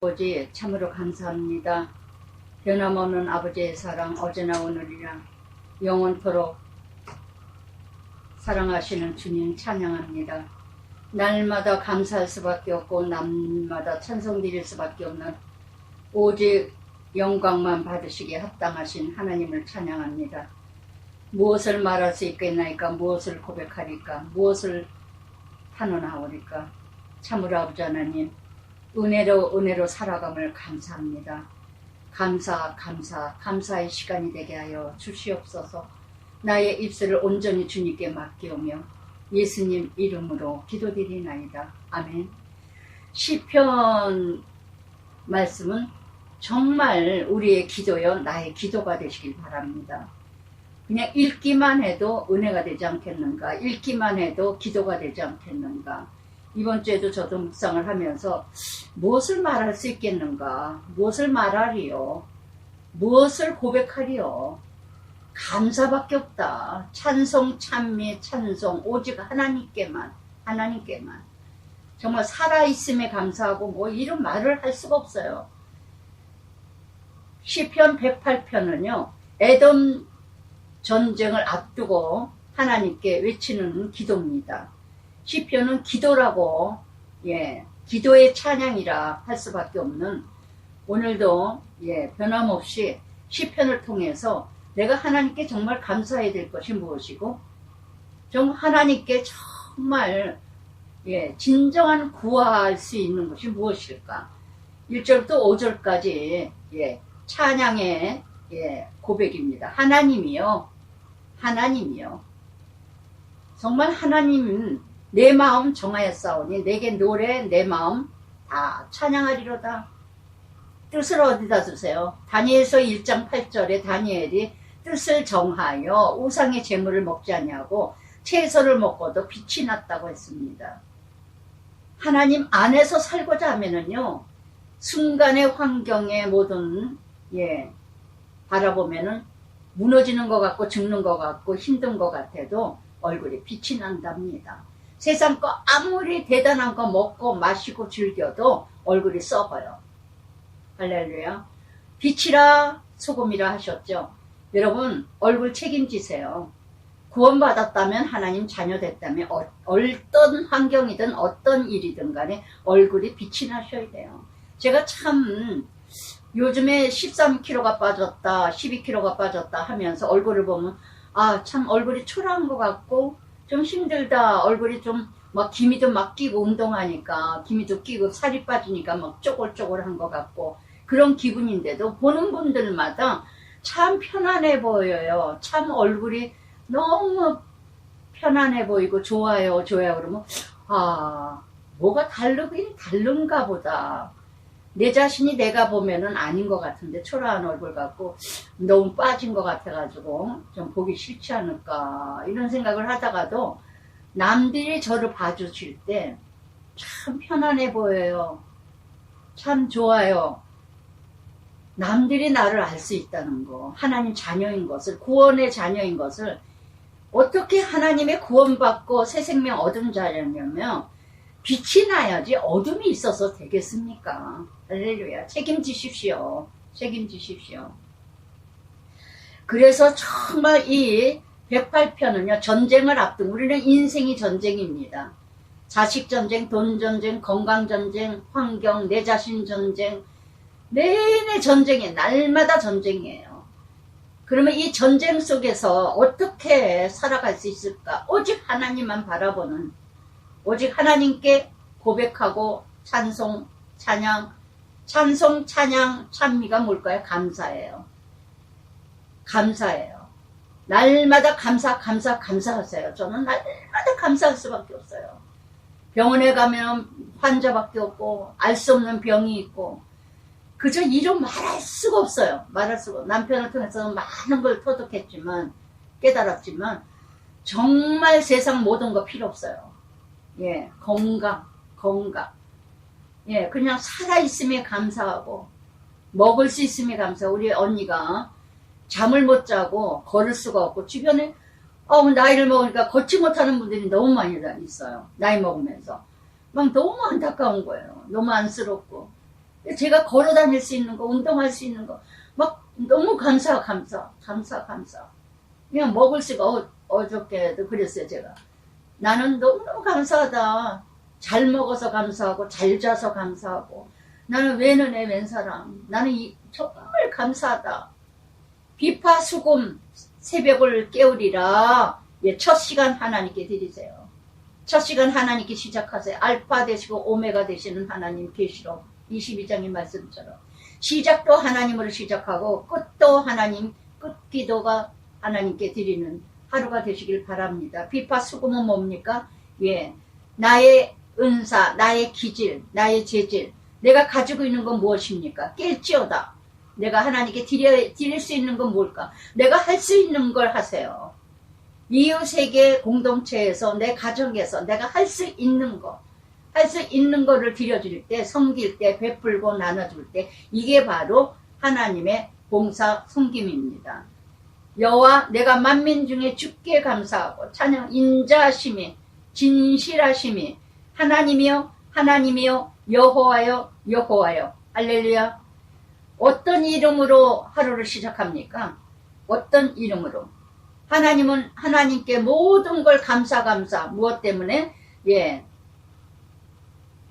아버지 참으로 감사합니다. 변함없는 아버지의 사랑 어제나 오늘이나 영원토록 사랑하시는 주님 찬양합니다. 날마다 감사할 수밖에 없고 날마다 찬송드릴 수밖에 없는 오직 영광만 받으시기에 합당하신 하나님을 찬양합니다. 무엇을 말할 수 있겠나이까, 무엇을 고백하리까, 무엇을 탄원하오리까. 참으로 아버지 하나님 은혜로 살아감을 감사합니다. 감사의 시간이 되게 하여 주시옵소서. 나의 입술을 온전히 주님께 맡기오며 예수님 이름으로 기도드리나이다. 아멘. 시편 말씀은 정말 우리의 기도여 나의 기도가 되시길 바랍니다. 그냥 읽기만 해도 은혜가 되지 않겠는가, 읽기만 해도 기도가 되지 않겠는가. 이번 주에도 저도 묵상을 하면서 무엇을 말할 수 있겠는가, 무엇을 말하리요, 무엇을 고백하리요. 감사밖에 없다. 찬송, 찬미, 찬송 오직 하나님께만. 정말 살아있음에 감사하고 뭐 이런 말을 할 수가 없어요. 시편 108편은요 에돔 전쟁을 앞두고 하나님께 외치는 기도입니다. 시편은 기도라고, 기도의 찬양이라 할 수밖에 없는, 오늘도 변함없이 시편을 통해서 내가 하나님께 정말 감사해야 될 것이 무엇이고, 정말 하나님께 정말 진정한 구할 수 있는 것이 무엇일까. 1절부터 5절까지 찬양의 고백입니다. 하나님이요 정말 하나님은 내 마음 정하였사오니 내게 노래 내 마음 다 찬양하리로다. 뜻을 어디다 두세요? 다니엘서 1장 8절에 다니엘이 뜻을 정하여 우상의 재물을 먹지 아니하고 채소를 먹고도 빛이 났다고 했습니다. 하나님 안에서 살고자 하면은요, 순간의 환경의 모든 바라보면은 무너지는 것 같고 죽는 것 같고 힘든 것 같아도 얼굴에 빛이 난답니다. 세상 거 아무리 대단한 거 먹고 마시고 즐겨도 얼굴이 썩어요. 할렐루야. 빛이라 소금이라 하셨죠. 여러분 얼굴 책임지세요. 구원받았다면, 하나님 자녀 됐다면 어떤 환경이든 어떤 일이든 간에 얼굴이 빛이 나셔야 돼요. 제가 참 요즘에 13kg가 빠졌다 12kg가 빠졌다 하면서 얼굴을 보면 참 얼굴이 초라한 것 같고 좀 힘들다, 얼굴이 좀 막 기미도 막 끼고 운동하니까 기미도 끼고 살이 빠지니까 막 쪼글쪼글한 것 같고 그런 기분인데도 보는 분들마다 참 편안해 보여요. 참 얼굴이 너무 편안해 보이고 좋아요 그러면 뭐가 다르긴 다른가 보다. 내 자신이 내가 보면은 아닌 것 같은데 초라한 얼굴 같고 너무 빠진 것 같아가지고 좀 보기 싫지 않을까 이런 생각을 하다가도 남들이 저를 봐주실 때 참 편안해 보여요. 참 좋아요. 남들이 나를 알 수 있다는 거, 하나님 자녀인 것을, 구원의 자녀인 것을, 어떻게 하나님의 구원받고 새 생명 얻은 자냐면 빛이 나야지 어둠이 있어서 되겠습니까? 할렐루야. 책임지십시오. 그래서 정말 이 108편은요 전쟁을 앞둔, 우리는 인생이 전쟁입니다. 자식 전쟁, 돈 전쟁, 건강 전쟁, 환경, 내 자신 전쟁, 내내 전쟁이에요. 날마다 전쟁이에요. 그러면 이 전쟁 속에서 어떻게 살아갈 수 있을까? 오직 하나님만 바라보는, 오직 하나님께 고백하고 찬송, 찬양, 찬미가 뭘까요? 감사예요. 날마다 감사하세요. 저는 날마다 감사할 수밖에 없어요. 병원에 가면 환자밖에 없고 알 수 없는 병이 있고 그저 이름 말할 수가 없어요. 남편을 통해서 많은 걸 터득했지만, 깨달았지만 정말 세상 모든 거 필요 없어요. 건강. 그냥 살아있음에 감사하고 먹을 수 있음에 감사하고. 우리 언니가 잠을 못 자고 걸을 수가 없고 주변에 나이를 먹으니까 걷지 못하는 분들이 너무 많이 있어요. 나이 먹으면서 막 너무 안타까운 거예요. 너무 안쓰럽고 제가 걸어 다닐 수 있는 거, 운동할 수 있는 거, 막 너무 감사. 그냥 먹을 수가 어저께도 그랬어요, 제가. 나는 너무너무 감사하다. 잘 먹어서 감사하고, 잘 자서 감사하고, 나는 왼은혜 왼사람. 나는 정말 감사하다. 비파 수금 새벽을 깨우리라. 예, 첫 시간 하나님께 드리세요. 첫 시간 하나님께 시작하세요. 알파 되시고 오메가 되시는 하나님 계시록 22장의 말씀처럼 시작도 하나님으로 시작하고 끝도 하나님, 끝기도가 하나님께 드리는 하루가 되시길 바랍니다. 비파 수금은 뭡니까? 예, 나의 은사, 나의 기질, 나의 재질, 내가 가지고 있는 건 무엇입니까? 깰지어다. 내가 하나님께 드릴 수 있는 건 뭘까? 내가 할 수 있는 걸 하세요. 이웃세계 공동체에서, 내 가정에서 내가 할 수 있는 거, 할 수 있는 거를 드려줄 때, 섬길 때, 베풀고 나눠줄 때, 이게 바로 하나님의 봉사 섬김입니다. 여호와 내가 만민 중에 주께 감사하고 찬양 인자하심이 진실하심이 하나님이여 하나님이여 여호와여 여호와여 할렐루야. 어떤 이름으로 하루를 시작합니까? 어떤 이름으로? 하나님은 하나님께 모든 걸 감사. 무엇 때문에? 예.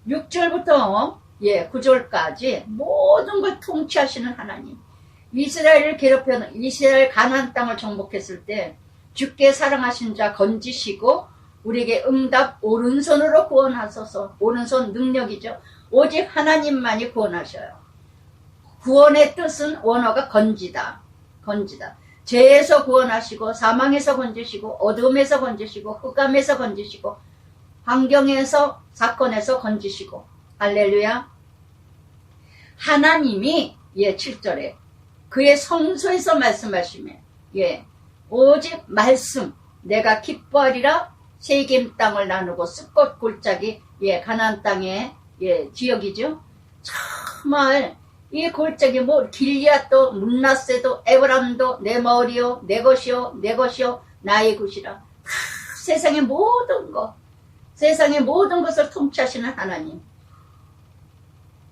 6절부터 9절까지 모든 걸 통치하시는 하나님. 이스라엘을 괴롭혀는 이스라엘 가나안 땅을 정복했을 때 주께 사랑하신 자 건지시고 우리에게 응답 오른손으로 구원하소서. 오른손 능력이죠. 오직 하나님만이 구원하셔요. 구원의 뜻은 원어가 건지다. 죄에서 구원하시고 사망에서 건지시고 어둠에서 건지시고 흑암에서 건지시고 환경에서 사건에서 건지시고 할렐루야. 하나님이 7절에 그의 성소에서 말씀하시며 오직 말씀 내가 기뻐하리라. 세겜 땅을 나누고 숫꽃 골짜기 가나안 땅의 지역이죠. 정말 이 골짜기 길리앗도 문나세도 에브람도 내 머리요 내 것이요 나의 것이라. 세상의 모든 것을 통치하시는 하나님.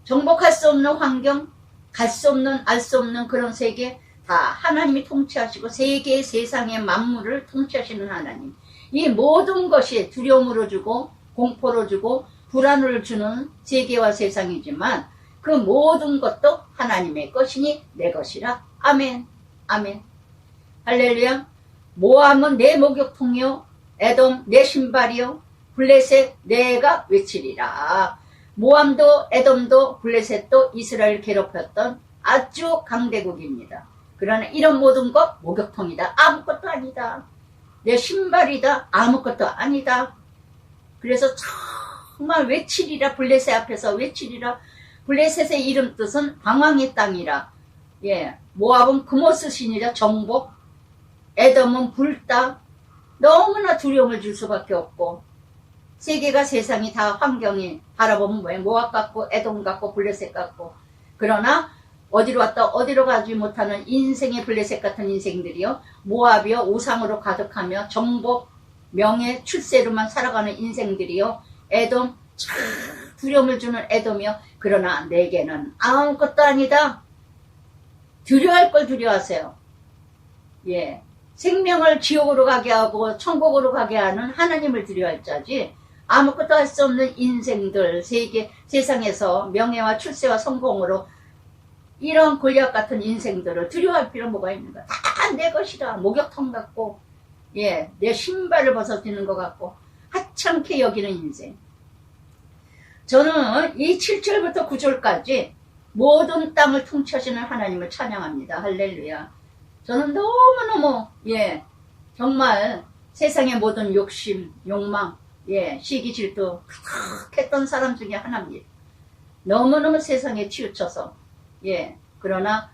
정복할 수 없는 환경, 갈 수 없는 알 수 없는 그런 세계 다 하나님이 통치하시고 세계의 세상의 만물을 통치하시는 하나님. 이 모든 것이 두려움으로 주고 공포로 주고 불안을 주는 세계와 세상이지만 그 모든 것도 하나님의 것이니 내 것이라. 아멘. 할렐루야. 모함은 내 목욕통이요 에돔 내 신발이요 블레셋 내가 외치리라. 모함도 에돔도 블레셋도 이스라엘 괴롭혔던 아주 강대국입니다. 그러나 이런 모든 것 목욕통이다. 아무것도 아니다. 내 신발이다. 아무것도 아니다. 그래서 정말 외치리라. 블레셋 앞에서 외치리라. 블레셋의 이름 뜻은 방황의 땅이라. 모압은 그모스 신이라. 정복. 에돔은 불다. 너무나 두려움을 줄 수밖에 없고 세계가 세상이 다 환경이 바라보면 뭐예요? 모압 같고 에돔 같고 블레셋 같고. 그러나 어디로 왔다 어디로 가지 못하는 인생의 블레셋 같은 인생들이요 모압이요 우상으로 가득하며 정복 명예 출세로만 살아가는 인생들이요 에돔 두려움을 주는 에돔이요. 그러나 내게는 아무것도 아니다. 두려워할 걸 두려워하세요. 생명을 지옥으로 가게 하고 천국으로 가게 하는 하나님을 두려워할 자지 아무것도 할 수 없는 인생들 세상에서 명예와 출세와 성공으로 이런 골리앗 같은 인생들을 두려워할 필요 뭐가 있는가. 다 내 것이라. 목욕통 같고 내 신발을 벗어지는 것 같고 하찮게 여기는 인생. 저는 이 7절부터 9절까지 모든 땅을 통치하시는 하나님을 찬양합니다. 할렐루야. 저는 너무너무 정말 세상의 모든 욕심, 욕망, 시기, 질투 가득했던 사람 중에 하나입니다. 너무너무 세상에 치우쳐서 그러나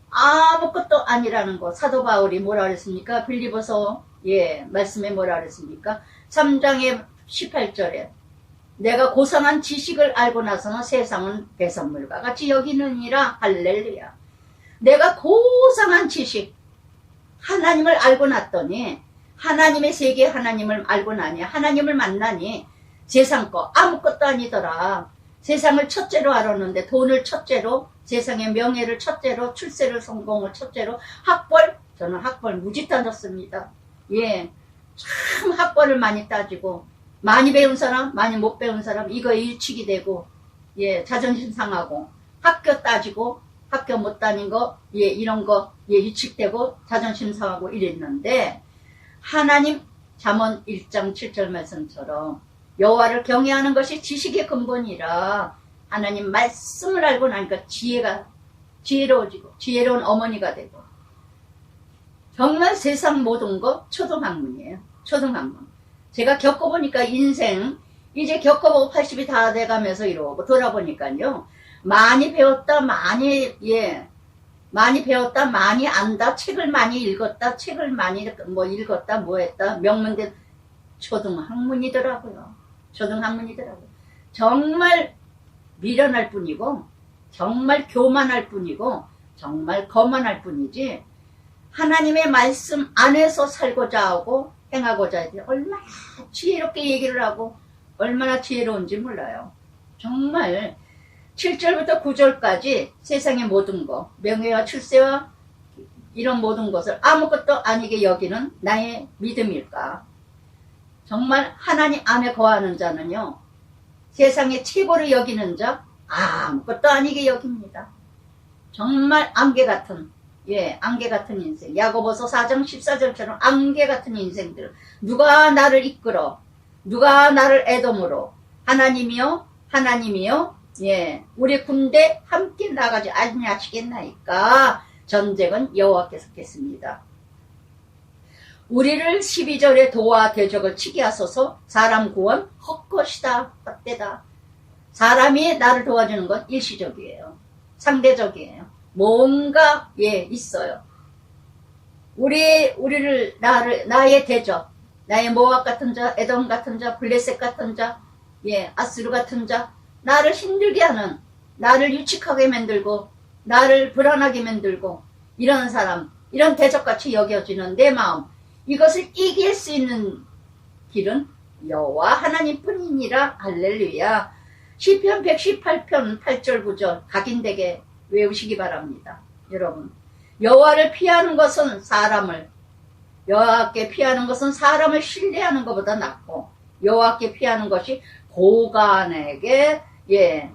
아무것도 아니라는 거. 사도 바울이 뭐라 그랬습니까? 빌립보서 말씀에 뭐라 그랬습니까? 3장의 18절에 내가 고상한 지식을 알고 나서는 세상은 배설물과 같이 여기느니라. 할렐루야. 내가 고상한 지식 하나님을 알고 났더니 하나님의 세계 하나님을 알고 나니 하나님을 만나니 세상 거 아무것도 아니더라. 세상을 첫째로 알았는데 돈을 첫째로, 세상의 명예를 첫째로, 출세를 성공을 첫째로, 학벌, 저는 학벌 무지 따졌습니다. 예, 참 학벌을 많이 따지고 많이 배운 사람, 많이 못 배운 사람 이거에 일축이 되고, 예, 자존심 상하고, 학교 따지고 학교 못 다닌 거, 예, 이런 거, 예, 일축되고 자존심 상하고 이랬는데, 하나님 잠언 1장 7절 말씀처럼 여호와를 경외하는 것이 지식의 근본이라, 하나님 말씀을 알고 나니까 지혜가 지혜로워지고 지혜로운 어머니가 되고, 정말 세상 모든 거 초등학문이에요. 초등학문. 제가 겪어보니까 인생 이제 겪어보고 80이 다 돼가면서 이러고 돌아보니까요, 많이 배웠다, 많이 배웠다, 많이 안다, 책을 많이 읽었다, 책을 많이 뭐 읽었다, 뭐 했다, 명문대 초등학문이더라고요. 초등학문이더라고요. 정말 미련할 뿐이고, 정말 교만할 뿐이고, 정말 거만할 뿐이지, 하나님의 말씀 안에서 살고자 하고 행하고자 해야 돼. 얼마나 지혜롭게 얘기를 하고 얼마나 지혜로운지 몰라요. 정말 7절부터 9절까지 세상의 모든 것, 명예와 출세와 이런 모든 것을 아무것도 아니게 여기는 나의 믿음일까? 정말 하나님 안에 거하는 자는요, 세상의 최고로 여기는 자 아무것도 아니게 여깁니다. 정말 안개같은, 예, 안개같은 인생. 야고보서 4장 14절처럼 안개같은 인생들. 누가 나를 이끌어, 누가 나를 애돔으로, 하나님이요, 하나님이요, 예, 우리 군대 함께 나가지 아니하시겠나이까. 전쟁은 여호와께서 겠습니다. 우리를 12절에 도와 대적을 치게 하소서. 사람 구원 헛것이다, 헛되다. 사람이 나를 도와주는 건 일시적이에요. 상대적이에요. 뭔가, 예, 있어요. 나의 대적, 나의 모압 같은 자, 에돔 같은 자, 블레셋 같은 자, 예, 아스루 같은 자, 나를 힘들게 하는, 나를 유축하게 만들고, 나를 불안하게 만들고, 이런 사람, 이런 대적같이 여겨지는 내 마음, 이것을 이길 수 있는 길은 여호와 하나님뿐이니라. 할렐루야. 시편 118편 8절 9절 각인되게 외우시기 바랍니다. 여러분, 여호와를 피하는 것은 여호와께 피하는 것은 사람을 신뢰하는 것보다 낫고, 여호와께 피하는 것이 고관에게, 예,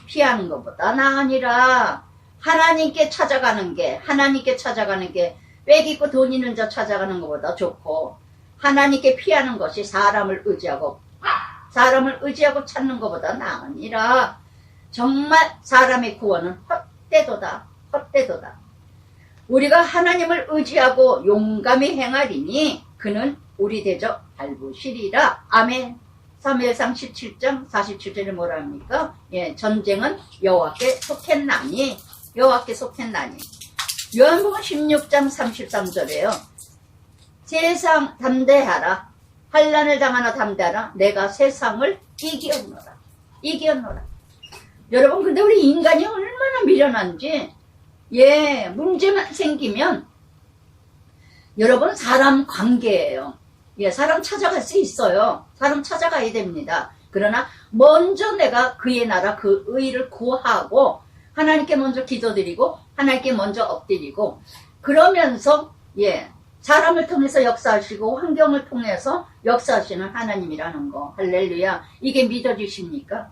피하는 것보다 나으니라. 하나님께 찾아가는 게 빽 있고 돈 있는 자 찾아가는 것보다 좋고, 하나님께 피하는 것이 사람을 의지하고 찾는 것보다 나으니라. 정말 사람의 구원은 헛되도다. 우리가 하나님을 의지하고 용감히 행하리니 그는 우리 대적 밟으시리라. 아멘. 사무엘상 17장 47절에 뭐라 합니까? 예, 전쟁은 여호와께 속했나니. 요한복음 16장 33절에요. 세상 담대하라. 환난을 당하나 담대하라. 내가 세상을 이기었노라. 여러분, 근데 우리 인간이 얼마나 미련한지, 예, 문제만 생기면, 여러분, 사람 관계예요. 예, 사람 찾아갈 수 있어요. 사람 찾아가야 됩니다. 그러나 먼저 내가 그의 나라, 그 의를 구하고 하나님께 먼저 기도드리고 하나님께 먼저 엎드리고, 그러면서, 예, 사람을 통해서 역사하시고 환경을 통해서 역사하시는 하나님이라는 거. 할렐루야. 이게 믿어지십니까?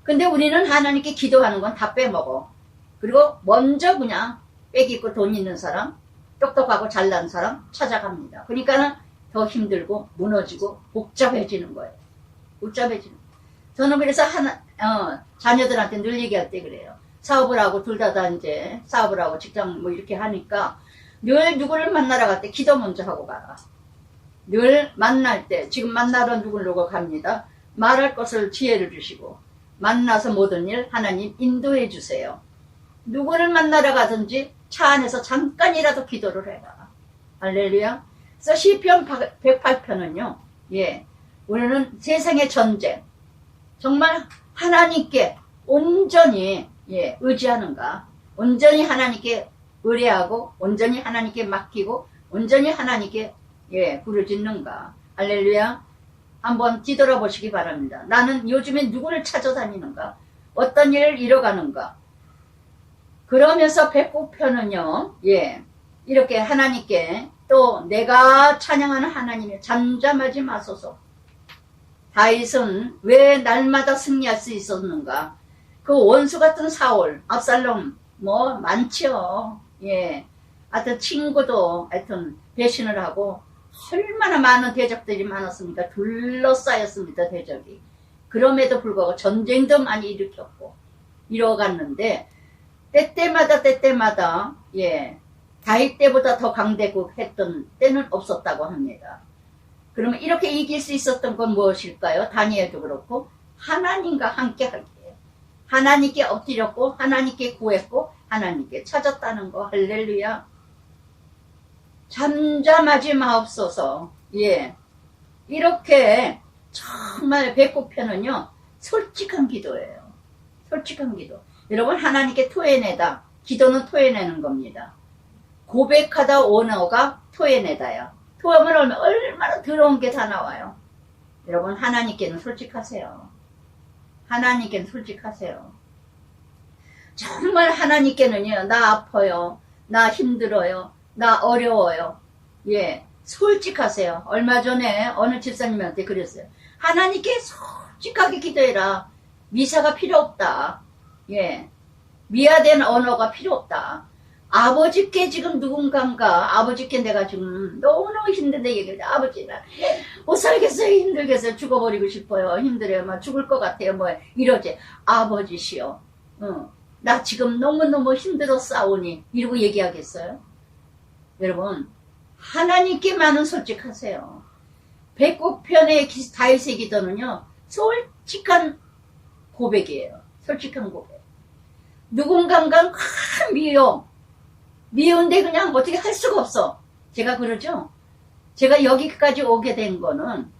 근데 우리는 하나님께 기도하는 건 다 빼먹어. 그리고 먼저 그냥 빽 있고 돈 있는 사람, 똑똑하고 잘난 사람 찾아갑니다. 그러니까는 더 힘들고 무너지고 복잡해지는 거예요. 저는 그래서 자녀들한테 늘 얘기할 때 그래요. 사업을 하고 둘 다 이제 사업을 하고 직장 뭐 이렇게 하니까 늘 누구를 만나러 갈 때 기도 먼저 하고 가라. 늘 만날 때, 지금 만나러 누구를 갑니다. 말할 것을 지혜를 주시고, 만나서 모든 일 하나님 인도해 주세요. 누구를 만나러 가든지 차 안에서 잠깐이라도 기도를 해라. 할렐루야. 그래서 시편 108편은요, 예, 우리는 세상의 전쟁, 정말 하나님께 온전히, 예, 의지하는가, 온전히 하나님께 의뢰하고, 온전히 하나님께 맡기고, 온전히 하나님께, 예, 부르짖는가. 할렐루야. 한번 뒤돌아보시기 바랍니다. 나는 요즘에 누구를 찾아다니는가? 어떤 일을 이뤄가는가? 그러면서 배꼽편은요, 예, 이렇게 하나님께 또 내가 찬양하는 하나님이 잠잠하지 마소서. 다윗은 왜 날마다 승리할 수 있었는가? 그 원수 같은 사울, 압살롬, 뭐 많죠. 예, 하여튼 친구도 하여튼 배신을 하고 얼마나 많은 대적들이 많았습니까? 둘러싸였습니다, 대적이. 그럼에도 불구하고 전쟁도 많이 일으켰고 이뤄갔는데 때때마다 예, 다윗 때보다 더 강대국 했던 때는 없었다고 합니다. 그러면 이렇게 이길 수 있었던 건 무엇일까요? 다니엘도 그렇고 하나님과 함께 할게요. 하나님께 엎드렸고 하나님께 구했고 하나님께 찾았다는 거. 할렐루야. 잠잠하지 마옵소서. 예, 이렇게 정말 배꼽편은요 솔직한 기도예요. 솔직한 기도. 여러분, 하나님께 토해내다. 기도는 토해내는 겁니다. 고백하다 원어가 토해내다요. 토하면 얼마나 더러운 게 다 나와요. 여러분, 하나님께는 솔직하세요. 하나님께는 솔직하세요. 정말 하나님께는요, 나 아파요, 나 힘들어요, 나 어려워요. 예, 솔직하세요. 얼마 전에 어느 집사님한테 그랬어요. 하나님께 솔직하게 기도해라. 미사가 필요 없다. 예, 미화된 언어가 필요 없다. 아버지께 지금 누군가가 아버지께 내가 지금 너무너무 힘든데 얘기해. 아버지 나 못 살겠어요. 힘들겠어요. 죽어버리고 싶어요. 힘들어요. 막 죽을 것 같아요. 뭐 이러지. 아버지시여, 나 지금 너무너무 힘들어 싸우니 이러고 얘기하겠어요? 여러분, 하나님께만은 솔직하세요. 배꼽편의 다윗의 기도는요 솔직한 고백이에요. 솔직한 고백. 누군가가 미운데 그냥 어떻게 할 수가 없어. 제가 그러죠. 제가 여기까지 오게 된 거는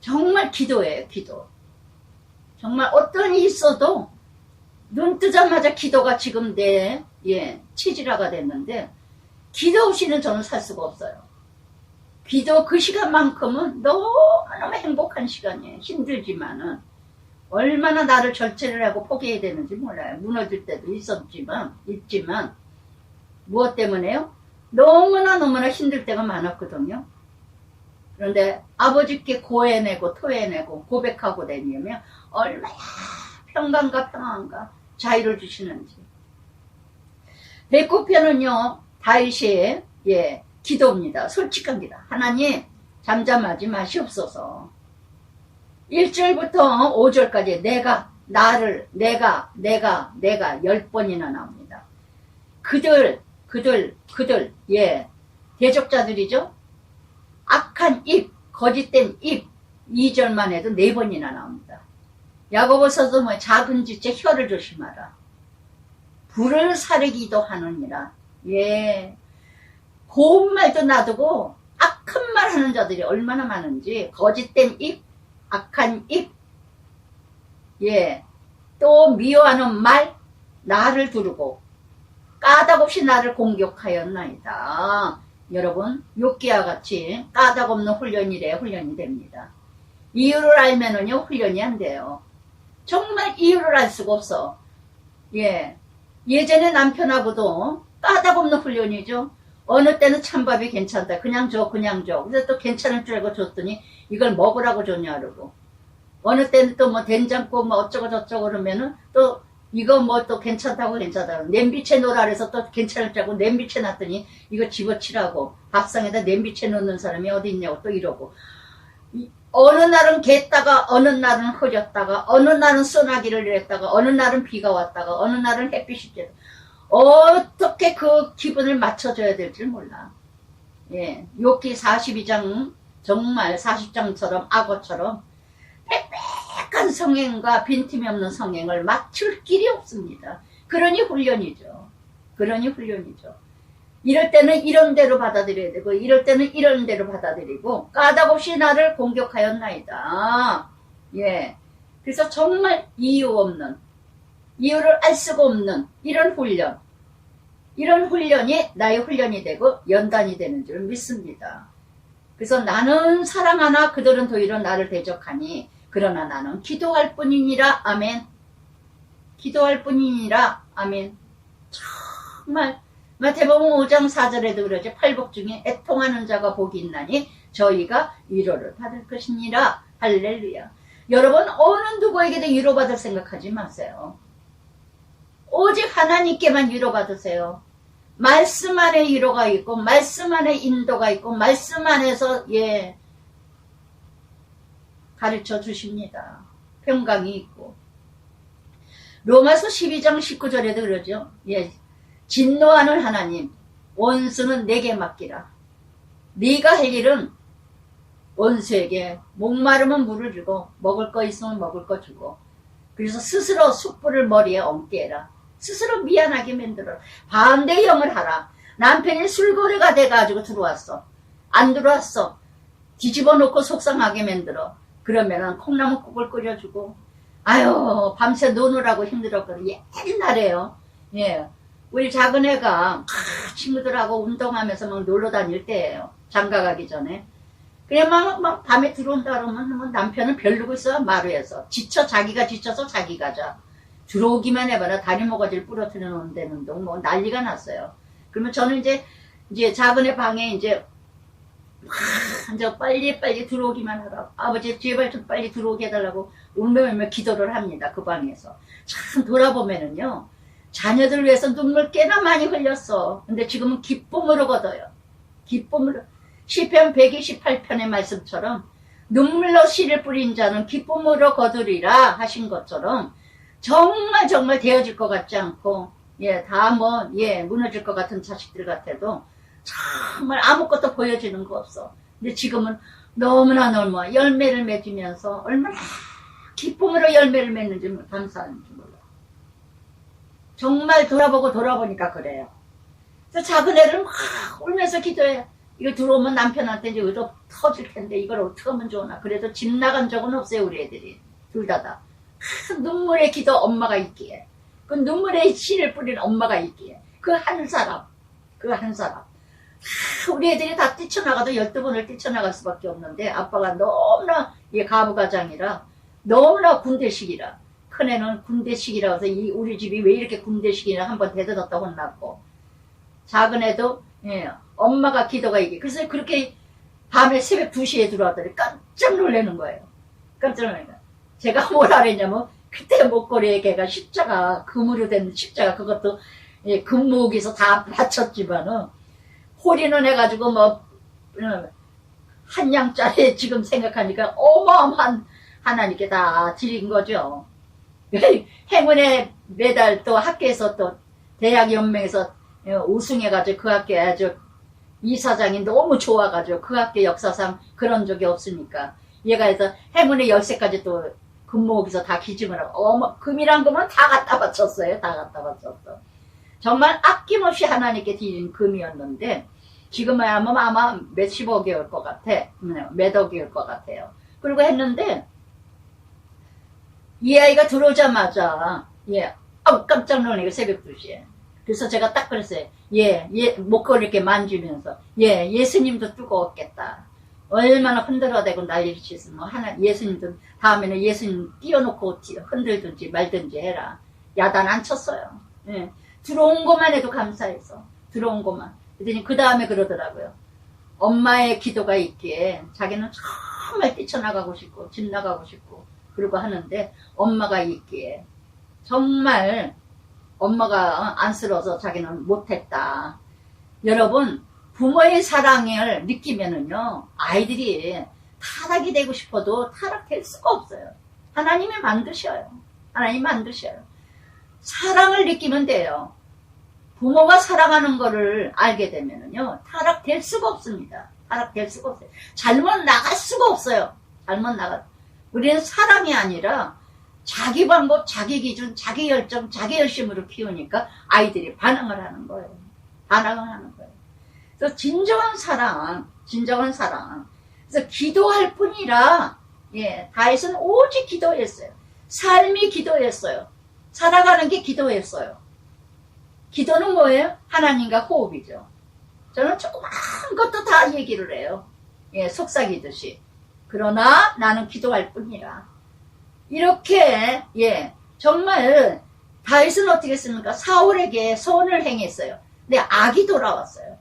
정말 기도예요. 기도. 정말 어떤 일이 있어도 눈 뜨자마자 기도가 지금 내 체질화가 됐는데 기도 없이는 저는 살 수가 없어요. 기도 그 시간만큼은 너무너무 행복한 시간이에요. 힘들지만은 얼마나 나를 절제를 하고 포기해야 되는지 몰라요. 무너질 때도 있지만 무엇 때문에요? 너무나 힘들 때가 많았거든요. 그런데 아버지께 고해내고 토해내고 고백하고 다니면 얼마나 평강과 평안과 자유를 주시는지. 배꼽편은요 다윗의 기도입니다. 솔직한 기도. 하나님 잠잠하지 마시옵소서. 1절부터 5절까지 내가 10번이나 나옵니다. 그들 대적자들이죠. 악한 입, 거짓된 입. 2절만 해도 4번이나 나옵니다. 야고보서도 뭐 작은 지체 혀를 조심하라. 불을 사르기도 하느니라. 예, 고운 말도 놔두고 악한 말 하는 자들이 얼마나 많은지. 거짓된 입, 악한 입, 또 미워하는 말, 나를 두르고 까닭없이 나를 공격하였나이다. 여러분, 욥기와 같이 까닭없는 훈련이래 훈련이 됩니다. 이유를 알면은요 훈련이 안 돼요. 정말 이유를 알 수가 없어. 예전에 남편하고도 까닭없는 훈련이죠. 어느 때는 찬밥이 괜찮다. 그냥 줘. 그래서 또 괜찮을 줄 알고 줬더니 이걸 먹으라고 줬냐 그러고. 어느 때는 또 뭐 된장국 뭐 어쩌고 저쩌고 그러면은 또 이거 뭐 또 괜찮다고. 냄비채 놓으라 그래서 또 괜찮을 줄 알고 냄비채 놨더니 이거 집어치라고. 밥상에다 냄비채 놓는 사람이 어디 있냐고 또 이러고. 어느 날은 겠다가 어느 날은 흐렸다가 어느 날은 소나기를 내렸다가 어느 날은 비가 왔다가 어느 날은 햇빛이 쬐다. 어떻게 그 기분을 맞춰줘야 될지 몰라. 욥기 42장 정말 40장처럼 악어처럼 빽빽한 성행과 빈틈이 없는 성행을 맞출 길이 없습니다. 그러니 훈련이죠. 이럴 때는 이런 대로 받아들여야 되고 이럴 때는 이런 대로 받아들이고 까닭없이 나를 공격하였나이다. 그래서 정말 이유를 알 수가 없는 이런 훈련이 나의 훈련이 되고 연단이 되는 줄 믿습니다. 그래서 나는 사랑하나 그들은 도리어 나를 대적하니 그러나 나는 기도할 뿐이니라. 아멘. 기도할 뿐이니라. 아멘. 정말 마태복음 5장 4절에도 그러죠. 팔복 중에 애통하는 자가 복이 있나니 저희가 위로를 받을 것이니라. 할렐루야. 여러분 어느 누구에게도 위로받을 생각하지 마세요. 오직 하나님께만 위로받으세요. 말씀 안에 위로가 있고 말씀 안에 인도가 있고 말씀 안에서 가르쳐 주십니다. 평강이 있고. 로마서 12장 19절에도 그러죠. 진노하는 하나님 원수는 내게 맡기라. 네가 할 일은 원수에게 목마르면 물을 주고 먹을 거 있으면 먹을 거 주고 그래서 스스로 숯불을 머리에 얹게 해라. 스스로 미안하게 만들어라. 반대 형을 하라. 남편이 술고래가 돼가지고 들어왔어. 안 들어왔어. 뒤집어 놓고 속상하게 만들어. 그러면은 콩나물국을 끓여주고 아유 밤새 노느라고 힘들었거든. 옛날에요. 우리 작은 애가 친구들하고 운동하면서 막 놀러 다닐 때예요. 장가 가기 전에. 그냥 막 밤에 들어온다 그러면 남편은 별르고 있어. 마루에서. 자기가 지쳐서 자기 가자. 들어오기만 해봐라. 다리 모가지를 부러뜨려 놓는 동 뭐 난리가 났어요. 그러면 저는 이제 작은 애 방에 이제 빨리 들어오기만 하라. 아버지 제발 좀 빨리 들어오게 해달라고 울며 기도를 합니다. 그 방에서. 참 돌아보면은요. 자녀들 위해서 눈물 꽤나 많이 흘렸어. 근데 지금은 기쁨으로 거둬요. 기쁨으로. 시편 128편의 말씀처럼 눈물로 씨를 뿌린 자는 기쁨으로 거두리라 하신 것처럼 정말 되어질 것 같지 않고 무너질 것 같은 자식들 같아도 정말 아무것도 보여지는 거 없어. 근데 지금은 너무나 열매를 맺으면서 얼마나 기쁨으로 열매를 맺는지 감사하는지 몰라. 정말 돌아보니까 그래요. 그래서 작은 애를 막 울면서 기도해. 이거 들어오면 남편한테 이제 의도 터질 텐데 이걸 어떻게 하면 좋으나. 그래도 집 나간 적은 없어요. 우리 애들이 둘 다. 눈물의 기도 엄마가 있기에 그 눈물의 씨를 뿌린 엄마가 있기에 그 한 사람 우리 애들이 다 뛰쳐나가도 12번을 뛰쳐나갈 수밖에 없는데 아빠가 너무나 가부가장이라 너무나 군대식이라 큰애는 군대식이라 해서 우리 집이 왜 이렇게 군대식이라 한번 대들었다 혼났고 작은애도 엄마가 기도가 이게 그래서 그렇게 밤에 새벽 2시에 들어왔더니 깜짝 놀라는 거예요. 깜짝 놀라는 거예요. 제가 뭐라 그랬냐면 그때 목걸이에 걔가 십자가 금으로 된 십자가 그것도 금목에서 다 바쳤지만은 홀인원 해가지고 한 양짜리 지금 생각하니까 어마어마한 하나님께 다 드린 거죠. 행운의 메달 또 학교에서 또 대학연맹에서 우승해가지고 그 학교에 아주 이사장이 너무 좋아가지고 그 학교 역사상 그런 적이 없으니까 얘가 해서 행운의 열쇠까지 또 금목에서 다 기증을 하고 금이란 거면 다 갖다 바쳤어요. 다 갖다 바쳤어. 정말 아낌없이 하나님께 드린 금이었는데 지금은 아마 몇십억이 올 것 같아. 몇 억이 올 것 같아요. 그리고 했는데 이 아이가 들어오자마자 깜짝 놀라니까 새벽 2시에. 그래서 제가 딱 그랬어요. 목걸이 이렇게 만지면서 예수님도 뜨거웠겠다. 얼마나 흔들어대고 난리를 치으면 예수님도 다음에는 예수님 띄워놓고 흔들든지 말든지 해라. 야단 안 쳤어요. 들어온 것만 해도 감사해서 들어온 것만. 그랬더니 그 다음에 그러더라고요. 엄마의 기도가 있기에 자기는 정말 뛰쳐나가고 싶고 집 나가고 싶고 그러고 하는데 엄마가 있기에 정말 엄마가 안쓰러워서 자기는 못했다. 여러분 부모의 사랑을 느끼면은요 아이들이 타락이 되고 싶어도 타락될 수가 없어요. 하나님이 만드셔요. 하나님 만드셔요. 사랑을 느끼면 돼요. 부모가 사랑하는 거를 알게 되면은요 타락될 수가 없습니다. 타락될 수가 없어요. 잘못 나갈 수가 없어요. 우리는 사랑이 아니라 자기 방법, 자기 기준, 자기 열정, 자기 열심으로 키우니까 아이들이 반항을 하는 거예요. 그래서 진정한 사랑. 그래서 기도할 뿐이라, 다윗은 오직 기도했어요. 삶이 기도했어요. 살아가는 게 기도했어요. 기도는 뭐예요? 하나님과 호흡이죠. 저는 조그만 것도 다 얘기를 해요. 예, 속삭이듯이. 그러나 나는 기도할 뿐이라. 이렇게, 예, 정말, 다윗은 어떻게 했습니까? 사울에게 선을 행했어요. 근데 악이 돌아왔어요.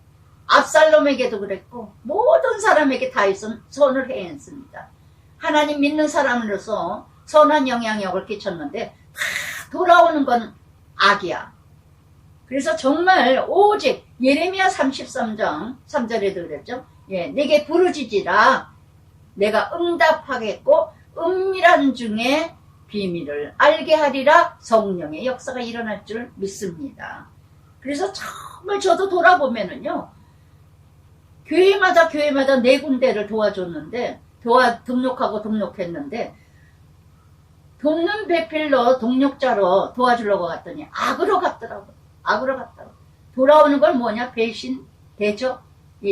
압살롬에게도 그랬고, 모든 사람에게 다윗은 선을 행했습니다. 하나님 믿는 사람으로서 선한 영향력을 끼쳤는데, 다 돌아오는 건 악이야. 그래서 정말 오직 예레미야 33장 3절에도 그랬죠. 예, 내게 부르짖으라 내가 응답하겠고 은밀한 중에 비밀을 알게 하리라. 성령의 역사가 일어날 줄 믿습니다. 그래서 정말 저도 돌아보면은요, 교회마다 네 군데를 도와줬는데 등록했는데 돕는 배필로 동력자로 도와주려고 갔더니 악으로 갔더라고요. 돌아오는 걸 뭐냐? 배신, 대적,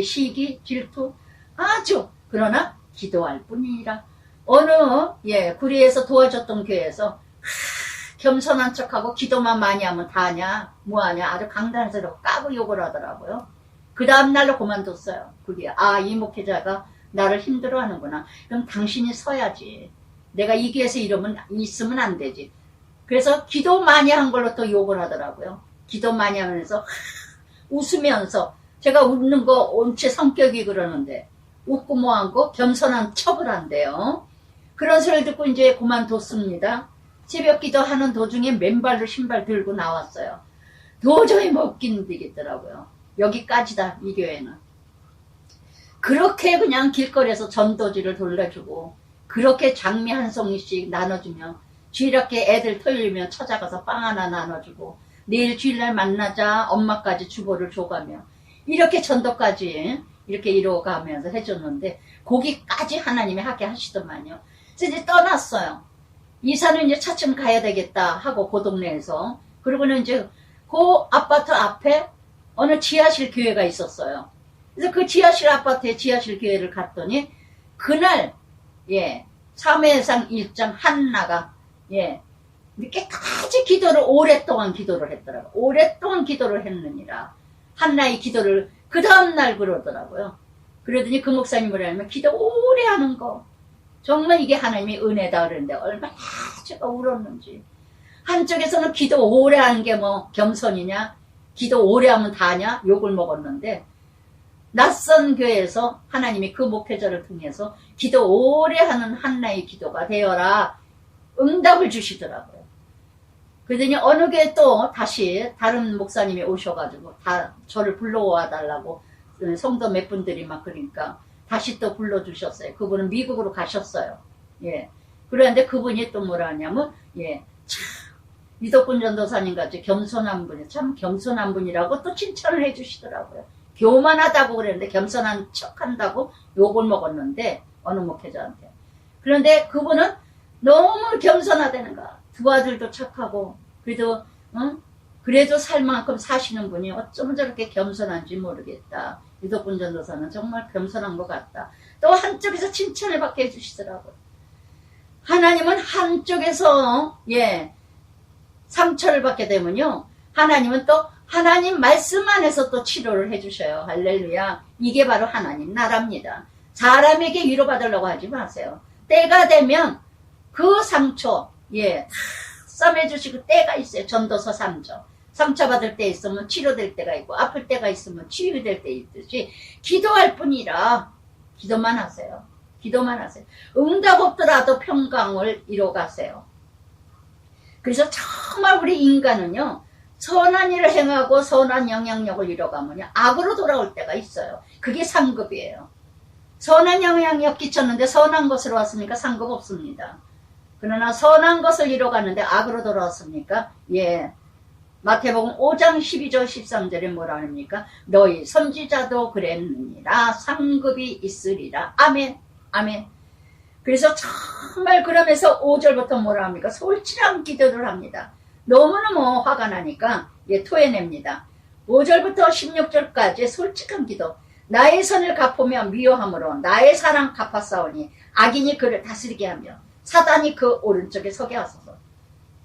시기, 질투. 아주. 그러나 기도할 뿐이니라. 어느 구리에서 도와줬던 교회에서 겸손한 척하고 기도만 많이 하면 다냐 뭐하냐 아주 강단스럽고 까고 욕을 하더라고요. 그 다음날로 그만뒀어요. 그게 이 목회자가 나를 힘들어하는구나. 그럼 당신이 서야지. 내가 이 교회에서 있으면 안 되지. 그래서 기도 많이 한 걸로 또 욕을 하더라고요. 기도 많이 하면서 웃으면서, 제가 웃는 거 온체 성격이 그러는데 웃고 뭐한 거 겸손한 척을 한대요. 그런 소리를 듣고 이제 그만뒀습니다. 새벽 기도하는 도중에 맨발로 신발 들고 나왔어요. 도저히 못 견디겠더라고요. 여기까지다, 이 교회는. 그렇게 그냥 길거리에서 전도지를 돌려주고 그렇게 장미 한 송이씩 나눠주며, 주일학교 애들 토요일이면 찾아가서 빵 하나 나눠주고 내일 주일날 만나자 엄마까지 주보를 줘가며 이렇게 전도까지 이렇게 이루어가면서 해줬는데, 거기까지 하나님이 하게 하시더만요. 그래서 이제 떠났어요. 이사는 이제 차츰 가야 되겠다 하고, 그 동네에서. 그러고는 이제 그 아파트 앞에 어느 지하실 교회가 있었어요. 그래서 그 지하실 아파트에 지하실 교회를 갔더니 그날 사무엘상 1장 한나가 깨끗이 기도를 오랫동안 기도를 했더라고요. 오랫동안 기도를 했느니라. 한나의 기도를 그 다음날 그러더라고요. 그러더니 그 목사님 뭐라냐면, 기도 오래 하는 거 정말 이게 하나님의 은혜다 그러는데 얼마나 제가 울었는지. 한쪽에서는 기도 오래 하는 게 뭐 겸손이냐, 기도 오래 하면 다냐 욕을 먹었는데, 낯선 교회에서 하나님이 그 목회자를 통해서 기도 오래 하는 한나의 기도가 되어라 응답을 주시더라고요. 그러더니 어느 교회 또 다시 다른 목사님이 오셔가지고 다 저를 불러와 달라고, 성도 몇 분들이 막 그러니까 다시 또 불러주셨어요. 그분은 미국으로 가셨어요. 그런데 그분이 또 뭐라 하냐면, 참 이덕분 전도사님 같이 겸손한 분이, 참 겸손한 분이라고 또 칭찬을 해주시더라고요. 교만하다고 그랬는데 겸손한 척 한다고 욕을 먹었는데, 어느 목회자한테. 그런데 그분은 너무 겸손하다는 거야. 두 아들도 착하고, 그래도 살 만큼 사시는 분이 어쩌면 저렇게 겸손한지 모르겠다. 이덕분 전도사는 정말 겸손한 것 같다. 또 한쪽에서 칭찬을 받게 해주시더라고요. 하나님은 한쪽에서 상처를 받게 되면요, 하나님은 또 하나님 말씀 안에서 또 치료를 해주셔요. 할렐루야. 이게 바로 하나님 나라입니다. 사람에게 위로받으려고 하지 마세요. 때가 되면 그 상처 다 싸매주시고, 때가 있어요. 전도서 3절. 상처받을 때 있으면 치료될 때가 있고, 아플 때가 있으면 치유될 때 있듯이 기도할 뿐이라 기도만 하세요. 기도만 하세요. 응답 없더라도 평강을 이뤄가세요. 그래서 정말 우리 인간은요, 선한 일을 행하고 선한 영향력을 이뤄가면요, 악으로 돌아올 때가 있어요. 그게 상급이에요. 선한 영향력 끼쳤는데 선한 것으로 왔으니까 상급 없습니다. 그러나 선한 것을 이뤄가는데 악으로 돌아왔습니까? 마태복음 5장 12절 13절에 뭐라 합니까? 너희 선지자도 그랬느니라. 상급이 있으리라. 아멘. 아멘. 그래서 정말 그러면서 5절부터 뭐라 합니까? 솔직한 기도를 합니다. 너무너무 화가 나니까 토해냅니다. 5절부터 16절까지 솔직한 기도. 나의 선을 갚으며 미워함으로 나의 사랑 갚았사오니 악인이 그를 다스리게 하며 사단이 그 오른쪽에 서게 하소서.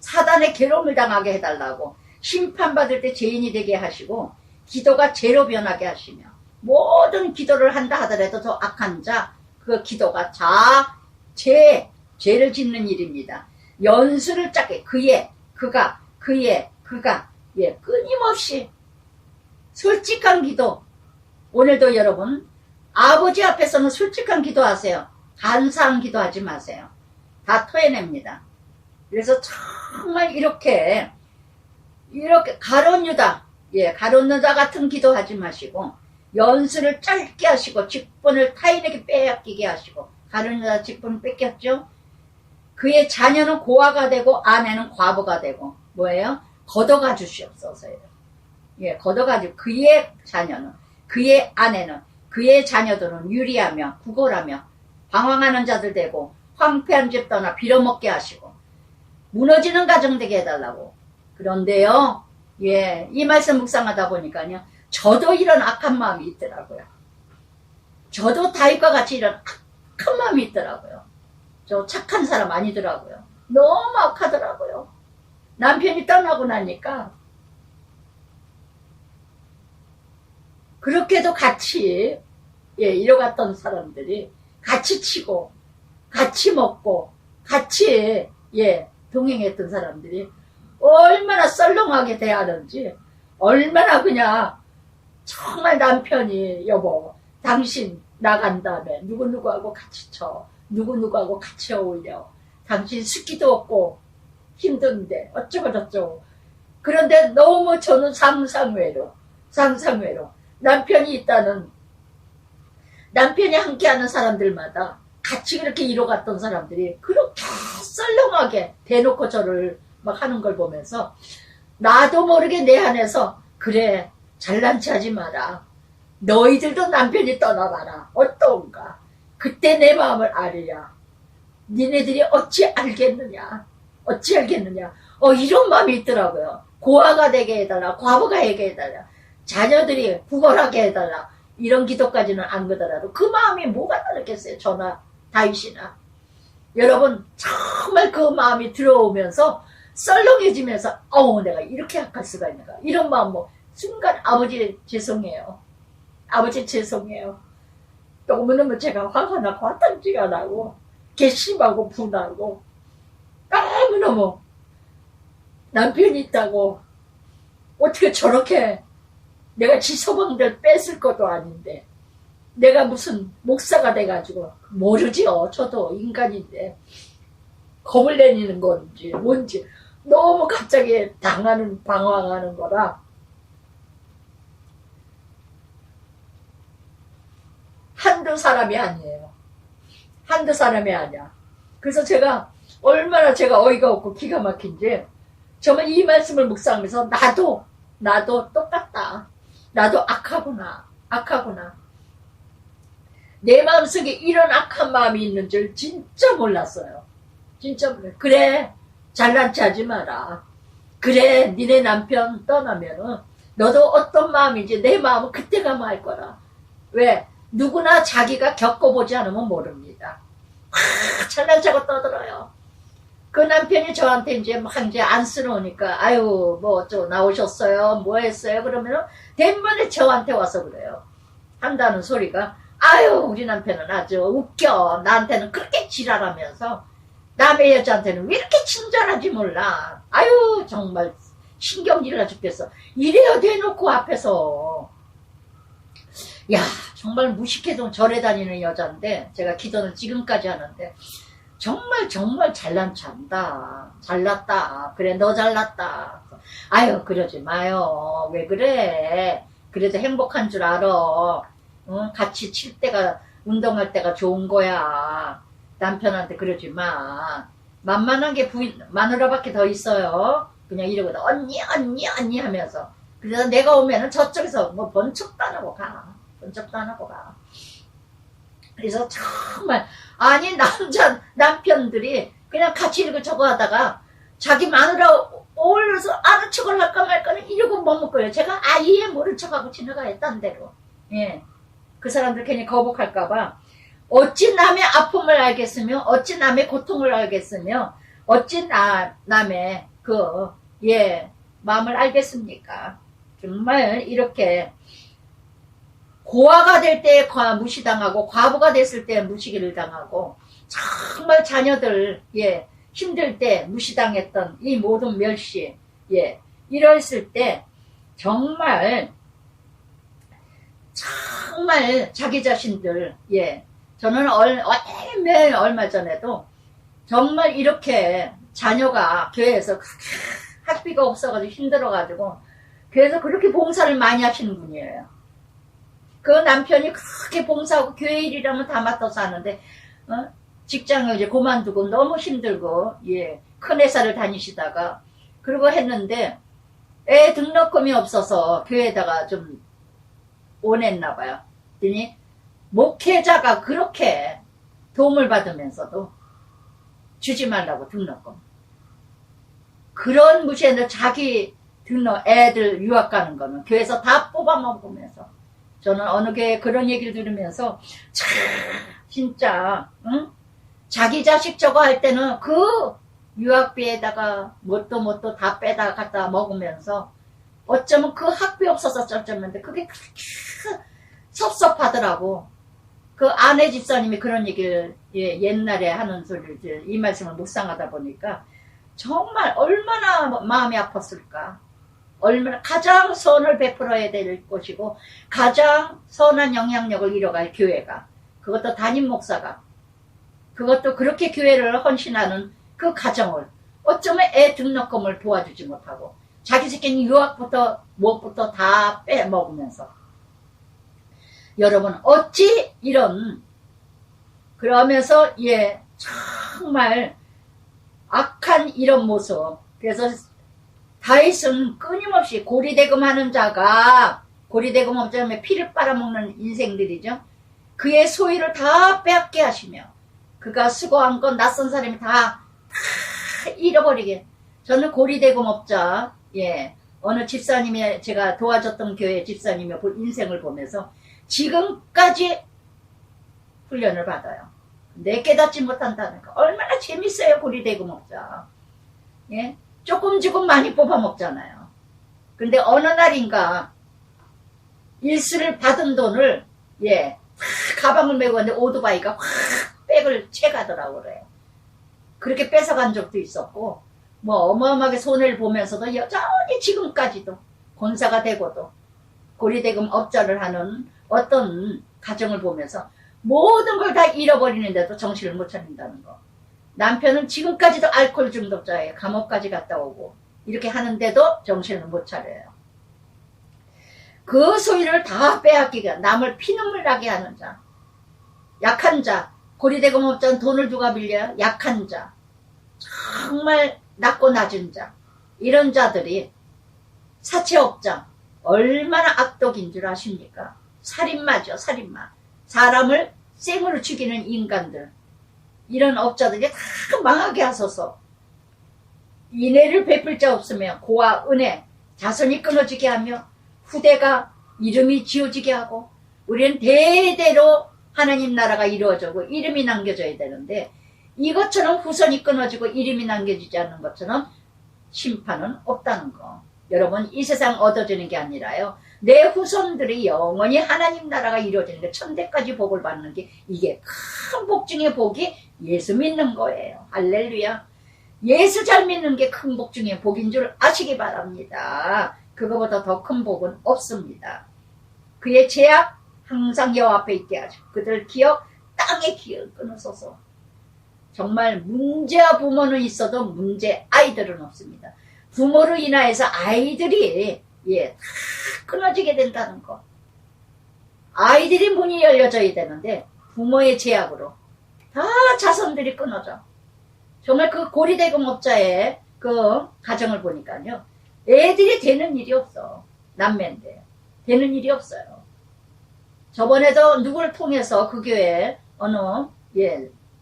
사단의 괴로움을 당하게 해달라고, 심판받을 때 죄인이 되게 하시고 기도가 죄로 변하게 하시며 모든 기도를 한다 하더라도 저 악한 자, 그 기도가 죄를 짓는 일입니다. 연수를 짜게 그가 예, 끊임없이 솔직한 기도. 오늘도 여러분 아버지 앞에서는 솔직한 기도하세요. 간사한 기도하지 마세요. 다 토해냅니다. 그래서 정말 이렇게 가룟 유다 같은 기도하지 마시고 연수를 짧게 하시고 직분을 타인에게 빼앗기게 하시고, 가룟 유다 직분을 뺏겼죠. 그의 자녀는 고아가 되고 아내는 과부가 되고 뭐예요? 걷어가 주시옵소서예요. 예, 걷어가지고 그의 자녀는, 그의 아내는, 그의 자녀들은 유리하며 구걸하며 방황하는 자들 되고 황폐한 집 떠나 빌어먹게 하시고 무너지는 가정 되게 해달라고. 그런데요, 예, 이 말씀 묵상하다 보니까요, 저도 이런 악한 마음이 있더라고요. 저도 다윗과 같이 이런 악한 마음이 있더라고요. 저 착한 사람 아니더라고요. 너무 악하더라고요. 남편이 떠나고 나니까 그렇게도 같이 이뤄갔던 사람들이 같이 치고 같이 먹고 같이 동행했던 사람들이 얼마나 썰렁하게 대하는지, 얼마나 그냥 정말 남편이 여보 당신 나간 다음에 누구누구하고 같이 쳐, 누구누구하고 같이 어울려, 당신 습기도 없고 힘든데 어쩌고 저쩌고. 그런데 너무 저는 상상외로 남편이 있다는, 남편이 함께하는 사람들마다 같이 그렇게 이뤄갔던 사람들이 그렇게 썰렁하게 대놓고 저를 막 하는 걸 보면서 나도 모르게 내 안에서 그래, 잘난 체 하지 마라, 너희들도 남편이 떠나봐라, 어떤가, 그때 내 마음을 알으랴, 니네들이 어찌 알겠느냐 이런 마음이 있더라고요. 고아가 되게 해달라, 과부가 되게 해달라, 자녀들이 구걸하게 해달라, 이런 기도까지는 안 그더라도 그 마음이 뭐가 다르겠어요, 저나 다윗이나. 여러분 정말 그 마음이 들어오면서 썰렁해지면서 내가 이렇게 약할 수가 있는가, 이런 마음. 순간 아버지 죄송해요, 너무너무 제가 화가 나고 화딱지가 나고 괘씸하고 분하고 너무너무 남편이 있다고 어떻게 저렇게, 내가 지 소방들 뺏을 것도 아닌데 내가 무슨 목사가 돼가지고, 모르지요, 저도 인간인데 겁을 내리는 건지 뭔지 너무 갑자기 방황하는 거라 한두 사람이 아니에요. 그래서 제가 얼마나 어이가 없고 기가 막힌지, 정말 이 말씀을 묵상하면서 나도 똑같다, 나도 악하구나. 내 마음속에 이런 악한 마음이 있는 줄 진짜 몰랐어요. 그래, 잘난 체 하지 마라. 그래, 니네 남편 떠나면은 너도 어떤 마음인지 내 마음은 그때 가면 알 거라. 왜? 누구나 자기가 겪어보지 않으면 모릅니다. 잘난 체하고 떠들어요. 그 남편이 저한테 이제 안쓰러우니까 아유 뭐 어쩌고 나오셨어요, 뭐 했어요, 그러면은 대부분에 저한테 와서 그래요. 한다는 소리가, 아유 우리 남편은 아주 웃겨, 나한테는 그렇게 지랄하면서 남의 여자한테는 왜 이렇게 친절하지 몰라, 아유 정말 신경질나 죽겠어, 이래요 대놓고 앞에서. 야, 정말 무식해도 절에 다니는 여자인데, 제가 기도는 지금까지 하는데 정말 잘난 체 한다, 잘났다, 그래 너 잘났다, 아유 그러지 마요, 왜 그래, 그래도 행복한 줄 알아, 응? 같이 칠 때가, 운동할 때가 좋은 거야, 남편한테 그러지 마. 만만한 게 마누라밖에 더 있어요. 그냥 이러거든, 언니 하면서. 그래서 내가 오면은 저쪽에서 뭐 번쩍도 안 하고 가. 그래서 정말, 아니 남편들이 그냥 같이 이러고 저거 하다가 자기 마누라 어울려서 아는 척을 할까 말까는 이러고 머뭇거려요. 제가 아예 모른 척하고 지나가요, 딴 데로. 예, 그 사람들 괜히 거북할까봐. 어찌 남의 아픔을 알겠으며, 어찌 남의 고통을 알겠으며, 어찌 남의 마음을 알겠습니까? 정말 이렇게 고아가 될 때 무시당하고 과부가 됐을 때 무시기를 당하고 정말 자녀들 힘들 때 무시당했던 이 모든 멸시 이랬을 때 정말 자기 자신들 저는 얼마 전에도 정말 이렇게 자녀가 교회에서 학비가 없어가지고 힘들어가지고 그래서 그렇게 봉사를 많이 하시는 분이에요. 그 남편이 그렇게 봉사하고 교회 일이라면 다 맡아서 하는데 직장을 이제 그만두고 너무 힘들고 큰 회사를 다니시다가 그러고 했는데 애 등록금이 없어서 교회에다가 좀 원했나 봐요. 그랬더니 목회자가 그렇게 도움을 받으면서도 주지 말라고 등록금. 그런 무시했는데 자기 애들 유학 가는 거는 교회에서 다 뽑아먹으면서 저는 어느 교회 그런 얘기를 들으면서 참 진짜 자기 자식 저거 할 때는 그 유학비에다가 뭣도 다 빼다 갖다 먹으면서 어쩌면 그 학비 없어서 쩔쩔는데 그게 그렇게 섭섭하더라고. 그 아내 집사님이 그런 얘기를 옛날에 하는 소리를 이 말씀을 묵상하다 보니까 정말 얼마나 마음이 아팠을까. 얼마나 가장 선을 베풀어야 될 곳이고 가장 선한 영향력을 이뤄갈 교회가 그것도 담임 목사가 그것도 그렇게 교회를 헌신하는 그 가정을 어쩌면 애 등록금을 도와주지 못하고 자기 새끼는 유학부터 무엇부터 다 빼먹으면서 여러분 어찌 이런 그러면서 정말 악한 이런 모습. 그래서 다윗은 끊임없이 고리대금하는 자가 고리대금 없자면 피를 빨아먹는 인생들이죠. 그의 소유를 다 빼앗게 하시며 그가 수고한 건 낯선 사람이 다 잃어버리게. 저는 고리대금업자 어느 집사님이 제가 도와줬던 교회 집사님의 인생을 보면서 지금까지 훈련을 받아요. 내 깨닫지 못한다는 거 얼마나 재밌어요. 고리대금업자 조금 많이 뽑아먹잖아요. 근데 어느 날인가 일수를 받은 돈을 가방을 메고 갔는데 오토바이가 확 백을 채가더라고 그래요. 그렇게 뺏어간 적도 있었고 뭐 어마어마하게 손해를 보면서도 여전히 지금까지도 권사가 되고도 고리대금 업자를 하는 어떤 가정을 보면서 모든 걸 다 잃어버리는데도 정신을 못 차린다는 거. 남편은 지금까지도 알코올 중독자예요. 감옥까지 갔다 오고 이렇게 하는데도 정신을 못 차려요. 그 소유를 다 빼앗기게 남을 피눈물 나게 하는 자, 약한 자, 고리대금 업자는 돈을 누가 빌려요? 약한 자, 정말 낮고 낮은 자, 이런 자들이 사채업자 얼마나 악독인 줄 아십니까? 살인마죠. 살인마. 사람을 생으로 죽이는 인간들. 이런 업자들이 다 망하게 하소서. 인애를 베풀 자 없으며 고와 은혜, 자손이 끊어지게 하며 후대가 이름이 지워지게 하고 우리는 대대로 하나님 나라가 이루어지고 이름이 남겨져야 되는데 이것처럼 후손이 끊어지고 이름이 남겨지지 않는 것처럼 심판은 없다는 거. 여러분 이 세상 얻어지는 게 아니라요. 내 후손들이 영원히 하나님 나라가 이루어지는 게 천대까지 복을 받는 게 이게 큰 복 중의 복이 예수 믿는 거예요. 할렐루야. 예수 잘 믿는 게 큰 복 중의 복인 줄 아시기 바랍니다. 그거보다 더 큰 복은 없습니다. 그의 죄악 항상 여호와 앞에 있게 하시고 그들 기억 땅의 기억을 끊으소서. 정말 문제와 부모는 있어도 문제 아이들은 없습니다. 부모로 인하여서 아이들이 다 끊어지게 된다는 거. 아이들이 문이 열려져야 되는데 부모의 제약으로 다 자손들이 끊어져. 정말 그 고리대금업자의 그 가정을 보니까요. 애들이 되는 일이 없어. 남매인데 되는 일이 없어요. 저번에도 누구를 통해서 그 교회 어느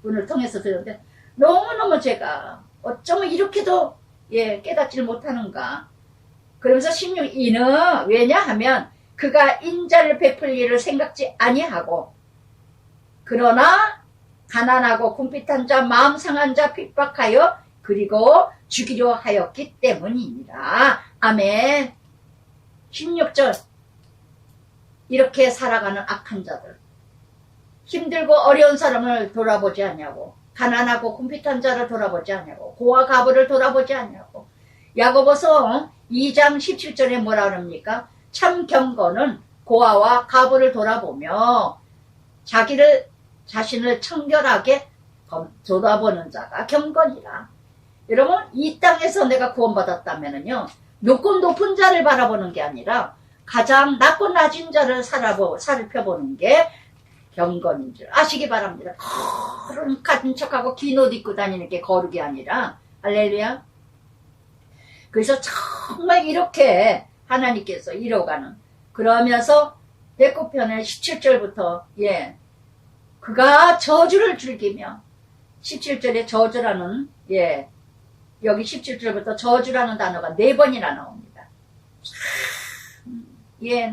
분을 통해서 들었는데 너무너무 제가 어쩌면 이렇게도 깨닫지를 못하는가. 그러면서 16 이는 왜냐하면 그가 인자를 베풀 일을 생각지 아니하고 그러나 가난하고 궁핍한 자 마음 상한 자 핍박하여 그리고 죽이려 하였기 때문이니라. 아멘. 16절 이렇게 살아가는 악한 자들, 힘들고 어려운 사람을 돌아보지 않냐고, 가난하고 궁핍한 자를 돌아보지 않냐고, 고와 가부를 돌아보지 않냐고. 야고보서 2장 17절에 뭐라 그럽니까? 참 경건은 고아와 가부를 돌아보며 자신을 청결하게 돌아보는 자가 경건이라. 여러분, 이 땅에서 내가 구원받았다면요, 높고 높은 자를 바라보는 게 아니라 가장 낮고 낮은 자를 살펴보는 게 경건인 줄 아시기 바랍니다. 거룩한 척하고 긴 옷 입고 다니는 게 거룩이 아니라, 할렐루야. 그래서 정말 이렇게 하나님께서 이뤄가는, 그러면서 배꼽편의 17절부터 그가 저주를 즐기며, 17절에 저주라는, 여기 17절부터 저주라는 단어가 4번이나 나옵니다.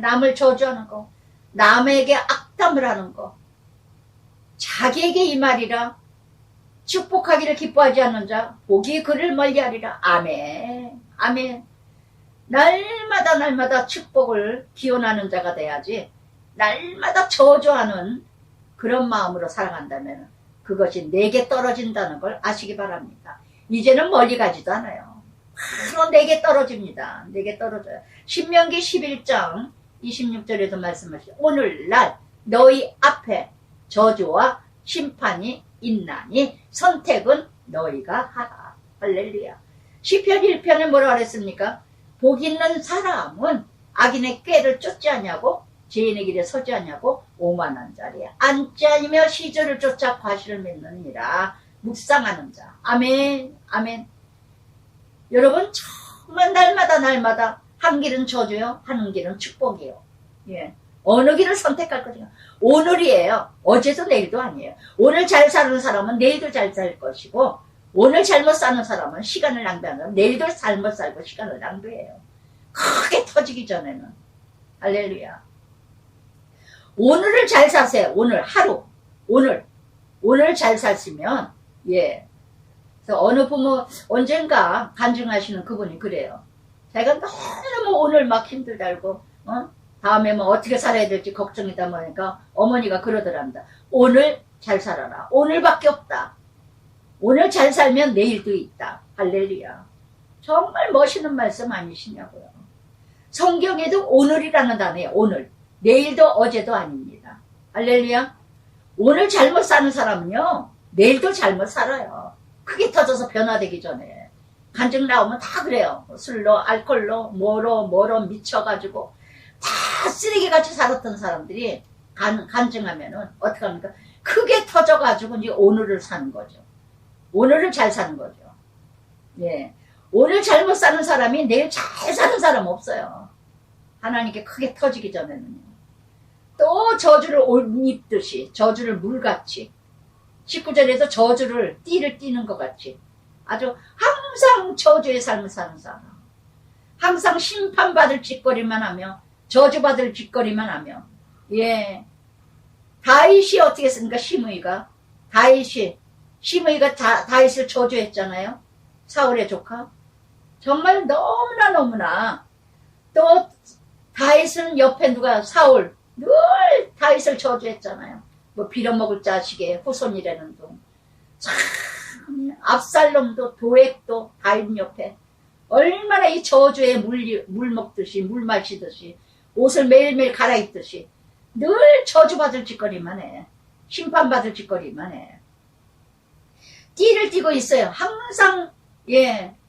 남을 저주하는 거, 남에게 악담을 하는 거, 자기에게 이 말이라, 축복하기를 기뻐하지 않는 자 복이 그를 멀리하리라. 아멘, 아멘. 날마다 축복을 기원하는 자가 돼야지, 날마다 저주하는 그런 마음으로 살아간다면 그것이 내게 떨어진다는 걸 아시기 바랍니다. 이제는 멀리 가지도 않아요. 바로 내게 떨어집니다. 내게 떨어져요. 신명기 11장 26절에도 말씀하시죠. 오늘날 너희 앞에 저주와 심판이 있나니 선택은 너희가 하라. 할렐루야. 시편 1편에 뭐라 그랬습니까? 복 있는 사람은 악인의 꾀를 쫓지 않냐고, 죄인의 길에 서지 않냐고, 오만한 자리에 앉지 않으며 시절을 쫓아 과실을 맺느니라. 묵상하는 자. 아멘, 아멘. 여러분, 정말 날마다 한 길은 저주요, 하는 길은 축복이요. 어느 길을 선택할 것인가? 오늘이에요. 어제도 내일도 아니에요. 오늘 잘 사는 사람은 내일도 잘 살 것이고, 오늘 잘못 사는 사람은 시간을 낭비하는, 내일도 잘못 살고 시간을 낭비해요. 크게 터지기 전에는. 할렐루야. 오늘을 잘 사세요. 오늘 하루. 오늘 잘 사시면, 그래서 어느 부모, 언젠가 간증하시는 그분이 그래요. 자기가 너무 오늘 막 힘들다고, 다음에 뭐 어떻게 살아야 될지 걱정이다 보니까 어머니가 그러더랍니다. 오늘 잘 살아라. 오늘밖에 없다. 오늘 잘 살면 내일도 있다. 할렐루야. 정말 멋있는 말씀 아니시냐고요. 성경에도 오늘이라는 단어예요. 오늘. 내일도 어제도 아닙니다. 할렐루야. 오늘 잘못 사는 사람은요, 내일도 잘못 살아요. 크게 터져서 변화되기 전에. 간증 나오면 다 그래요. 술로, 알코올로, 뭐로 미쳐가지고 다 쓰레기같이 살았던 사람들이 간증하면은 어떻게 합니까? 크게 터져가지고 이제 오늘을 사는 거죠. 오늘을 잘 사는 거죠. 오늘 잘못 사는 사람이 내일 잘 사는 사람 없어요. 하나님께 크게 터지기 전에는요. 또 저주를 옷 입듯이, 저주를 물같이, 19절에서 저주를 띠를 띠는 것 같이, 아주 항상 저주의 삶을 사는 사람, 항상 심판받을 짓거리만 하며, 저주받을 짓거리만 하며, 다윗이 어떻게 했습니까? 시므이가 다윗을 저주했잖아요. 사울의 조카. 정말 너무나 또 다윗은 옆에 누가, 사울 늘 다윗을 저주했잖아요. 뭐 빌어먹을 자식의 후손이라는 둥. 참 압살롬도 도액도 다윗 옆에 얼마나 이 저주에 물 먹듯이, 물 마시듯이, 옷을 매일매일 갈아입듯이 늘 저주받을 짓거리만 해. 심판받을 짓거리만 해. 띠를 띠고 있어요. 항상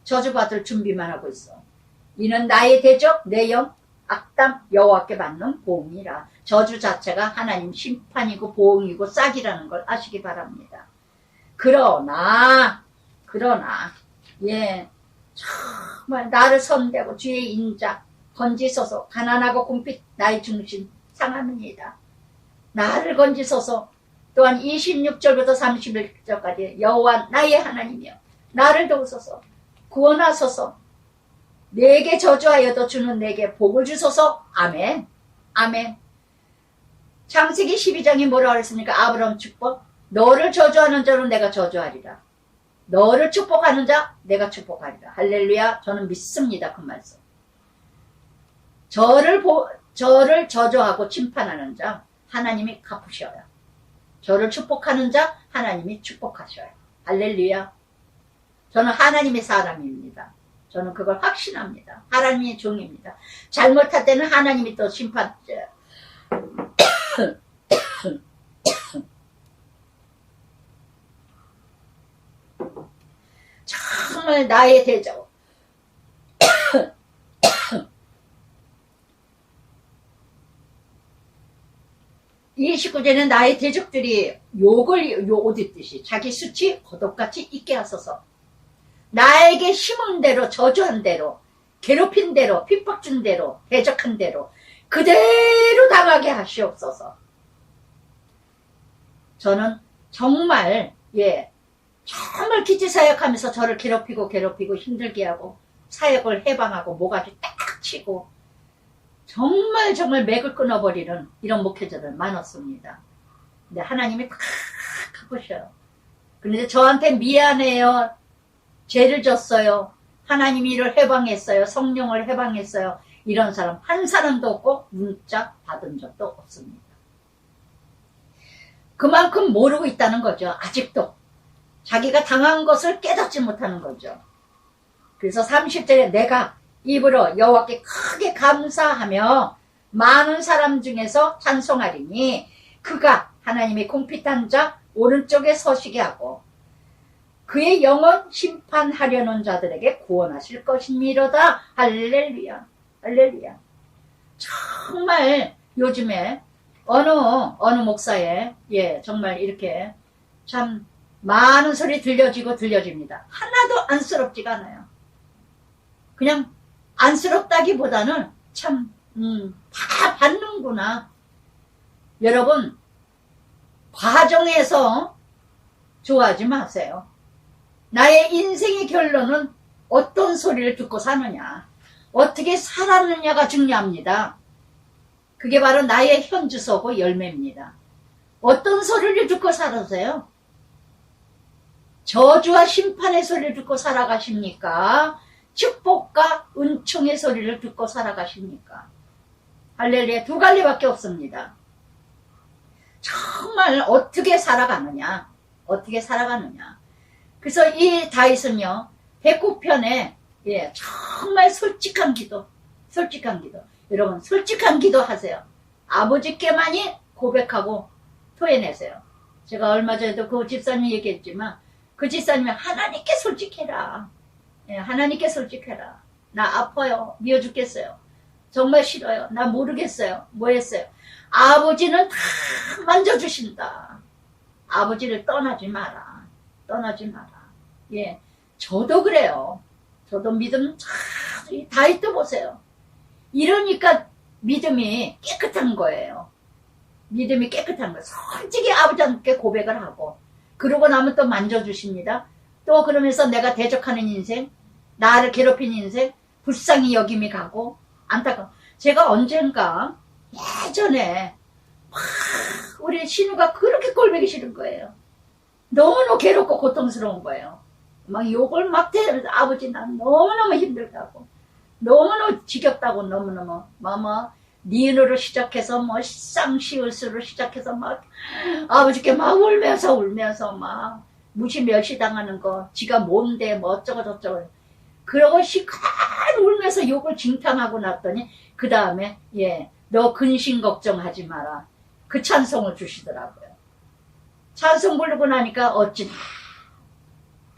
저주받을 준비만 하고 있어. 이는 나의 대적, 내 영, 악담, 여호와께 받는 보응이라. 저주 자체가 하나님 심판이고 보응이고 싹이라는 걸 아시기 바랍니다. 그러나 정말 나를 선대하고 주의 인자 건지소서. 가난하고 궁핍 나의 중심 상합니다. 나를 건지소서. 또한 26절부터 31절까지 여호와 나의 하나님이여 나를 도우소서. 구원하소서. 내게 저주하여도 주는 내게 복을 주소서. 아멘. 아멘. 창세기 12장이 뭐라고 그랬습니까? 아브라함 축복. 너를 저주하는 자는 내가 저주하리라. 너를 축복하는 자 내가 축복하리라. 할렐루야. 저는 믿습니다. 그 말씀. 저를 저주하고 침판하는 자 하나님이 갚으셔요. 저를 축복하는 자 하나님이 축복하셔요. 할렐루야. 저는 하나님의 사람입니다. 저는 그걸 확신합니다. 하나님의 종입니다. 잘못할 때는 하나님이 또 심판 정말 나의 대적 이 19제는 나의 대적들이 욕을 오듯이 자기 수치 거독같이 있게 하소서. 나에게 심은 대로 저주한 대로 괴롭힌 대로 핍박준 대로 대적한 대로 그대로 당하게 하시옵소서. 저는 정말 정말 기지사역하면서 저를 괴롭히고 힘들게 하고 사역을 해방하고 모가지 딱 치고 정말 맥을 끊어버리는 이런 목회자들 많았습니다. 근데 하나님이 다 갚으셔요. 그런데 저한테 미안해요. 죄를 졌어요. 하나님이 이를 해방했어요. 성령을 해방했어요. 이런 사람 한 사람도 없고 문자 받은 적도 없습니다. 그만큼 모르고 있다는 거죠. 아직도. 자기가 당한 것을 깨닫지 못하는 거죠. 그래서 30절에 내가 입으로 여호와께 크게 감사하며 많은 사람 중에서 찬송하리니 그가 하나님의 공핍한 자 오른쪽에 서시게 하고 그의 영혼 심판하려는 자들에게 구원하실 것이미로다. 할렐루야. 할렐루야. 정말 요즘에 어느 목사의 정말 이렇게 참 많은 소리 들려집니다. 하나도 안쓰럽지가 않아요. 그냥 안쓰럽다기보다는 참 다 받는구나. 여러분 과정에서 좋아하지 마세요. 나의 인생의 결론은 어떤 소리를 듣고 사느냐, 어떻게 살았느냐가 중요합니다. 그게 바로 나의 현주소고 열매입니다. 어떤 소리를 듣고 살아세요? 저주와 심판의 소리를 듣고 살아가십니까? 축복과 은총의 소리를 듣고 살아가십니까? 할렐루야. 두 갈래밖에 없습니다. 정말 어떻게 살아가느냐, 어떻게 살아가느냐. 그래서 이 다윗은요, 109편에 정말 솔직한 기도. 여러분 솔직한 기도 하세요. 아버지께만이 고백하고 토해내세요. 제가 얼마 전에도 그 집사님 얘기했지만 그 집사님이 하나님께 솔직해라. 하나님께 솔직해라. 나 아파요. 미워 죽겠어요. 정말 싫어요. 나 모르겠어요. 뭐 했어요. 아버지는 다 만져주신다. 아버지를 떠나지 마라. 저도 그래요. 저도 믿음 다윗도 보세요. 이러니까 믿음이 깨끗한 거예요. 믿음이 깨끗한 거예요. 솔직히 아버지한테 고백을 하고 그러고 나면 또 만져주십니다. 또 그러면서 내가 대적하는 인생, 나를 괴롭힌 인생, 불쌍히 여김이 가고 안타까워. 제가 언젠가 예전에 우리 신우가 그렇게 꼴보기 싫은 거예요. 너무너무 괴롭고 고통스러운 거예요. 막 욕을 막 대면서 아버지 난 너무너무 힘들다고, 너무너무 지겹다고, 너무너무 니은으로 시작해서 쌍시을수로 시작해서 막 아버지께 막 울면서 막 무시 멸시당하는 거, 지가 뭔데 어쩌고 저쩌고 그러고 시간 울면서 욕을 징탕하고 났더니 그 다음에 너 근심 걱정하지 마라. 그 찬송을 주시더라고요. 찬송 부르고 나니까 어찌나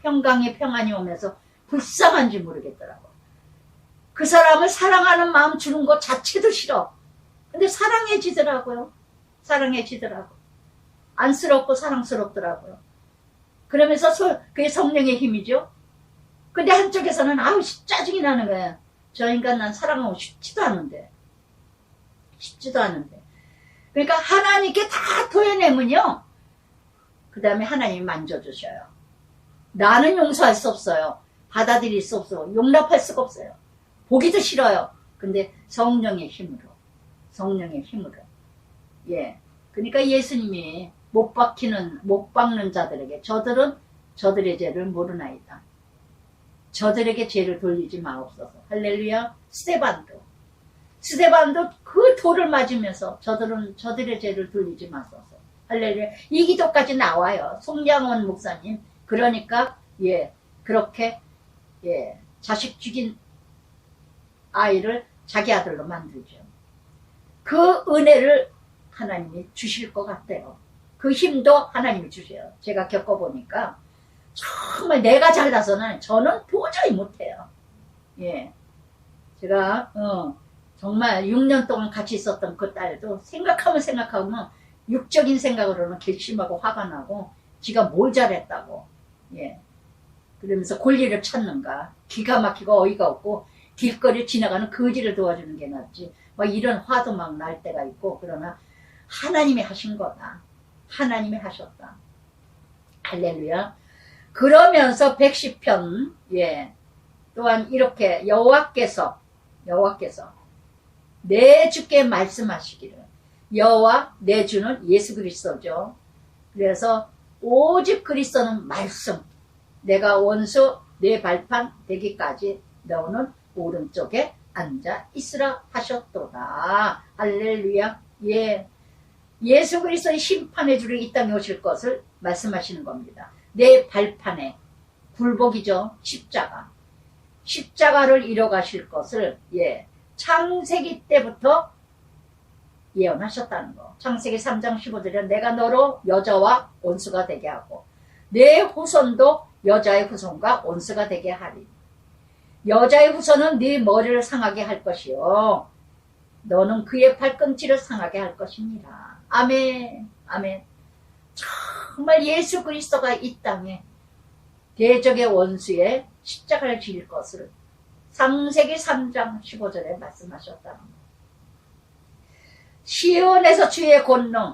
평강의 평안이 오면서 불쌍한지 모르겠더라고요. 그 사람을 사랑하는 마음 주는 것 자체도 싫어. 근데 사랑해지더라고요. 안쓰럽고 사랑스럽더라고요. 그러면서 그게 성령의 힘이죠. 근데 한쪽에서는 아우 짜증이 나는 거야. 저 인간 난 사랑하고 싶지도 않은데. 그러니까 하나님께 다 토해내면요, 그 다음에 하나님이 만져주셔요. 나는 용서할 수 없어요. 받아들일 수 없어요. 용납할 수가 없어요. 보기도 싫어요. 근데 성령의 힘으로. 그러니까 예수님이 못 박는 자들에게 저들의 죄를 모르나이다. 저들에게 죄를 돌리지 마옵소서. 할렐루야. 스데반도 그 돌을 맞으면서 저들의 죄를 돌리지 마소서. 할렐루야. 이 기도까지 나와요. 송량원 목사님. 그러니까 그렇게 자식 죽인 아이를 자기 아들로 만들죠. 그 은혜를 하나님이 주실 것 같아요. 그 힘도 하나님이 주세요. 제가 겪어보니까 정말 내가 잘나서는 저는 도저히 못해요. 제가 정말 6년 동안 같이 있었던 그 딸도 생각하면 육적인 생각으로는 괘씸하고 화가 나고 지가 뭘 잘했다고 그러면서 권리를 찾는가, 기가 막히고 어이가 없고 길거리 지나가는 거지를 도와주는 게 낫지, 막 이런 화도 막 날 때가 있고. 그러나 하나님이 하신 거다. 하나님이 하셨다. 할렐루야. 그러면서 110편 또한 이렇게 여호와께서 내 주께 말씀하시기를. 여호와 내 주는 예수 그리스도죠. 그래서 오직 그리스도는 말씀. 내가 원수 내 발판 되기까지 너는 오른쪽에 앉아 있으라 하셨도다. 할렐루야. 예수 그리스도의 심판의 주로 이 땅에 오실 것을 말씀하시는 겁니다. 내 발판에 굴복이죠. 십자가를 이뤄가실 것을 창세기 때부터 예언하셨다는 거. 창세기 3장 15절에 내가 너로 여자와 원수가 되게 하고 내 후손도 여자의 후손과 원수가 되게 하리. 여자의 후손은 네 머리를 상하게 할 것이요 너는 그의 발꿈치를 상하게 할 것입니다. 아멘. 아멘. 정말 예수 그리스도가 이 땅에 대적의 원수의 십자가를 지을 것을 창세기 3장 15절에 말씀하셨다는 것. 시온에서 주의 권능,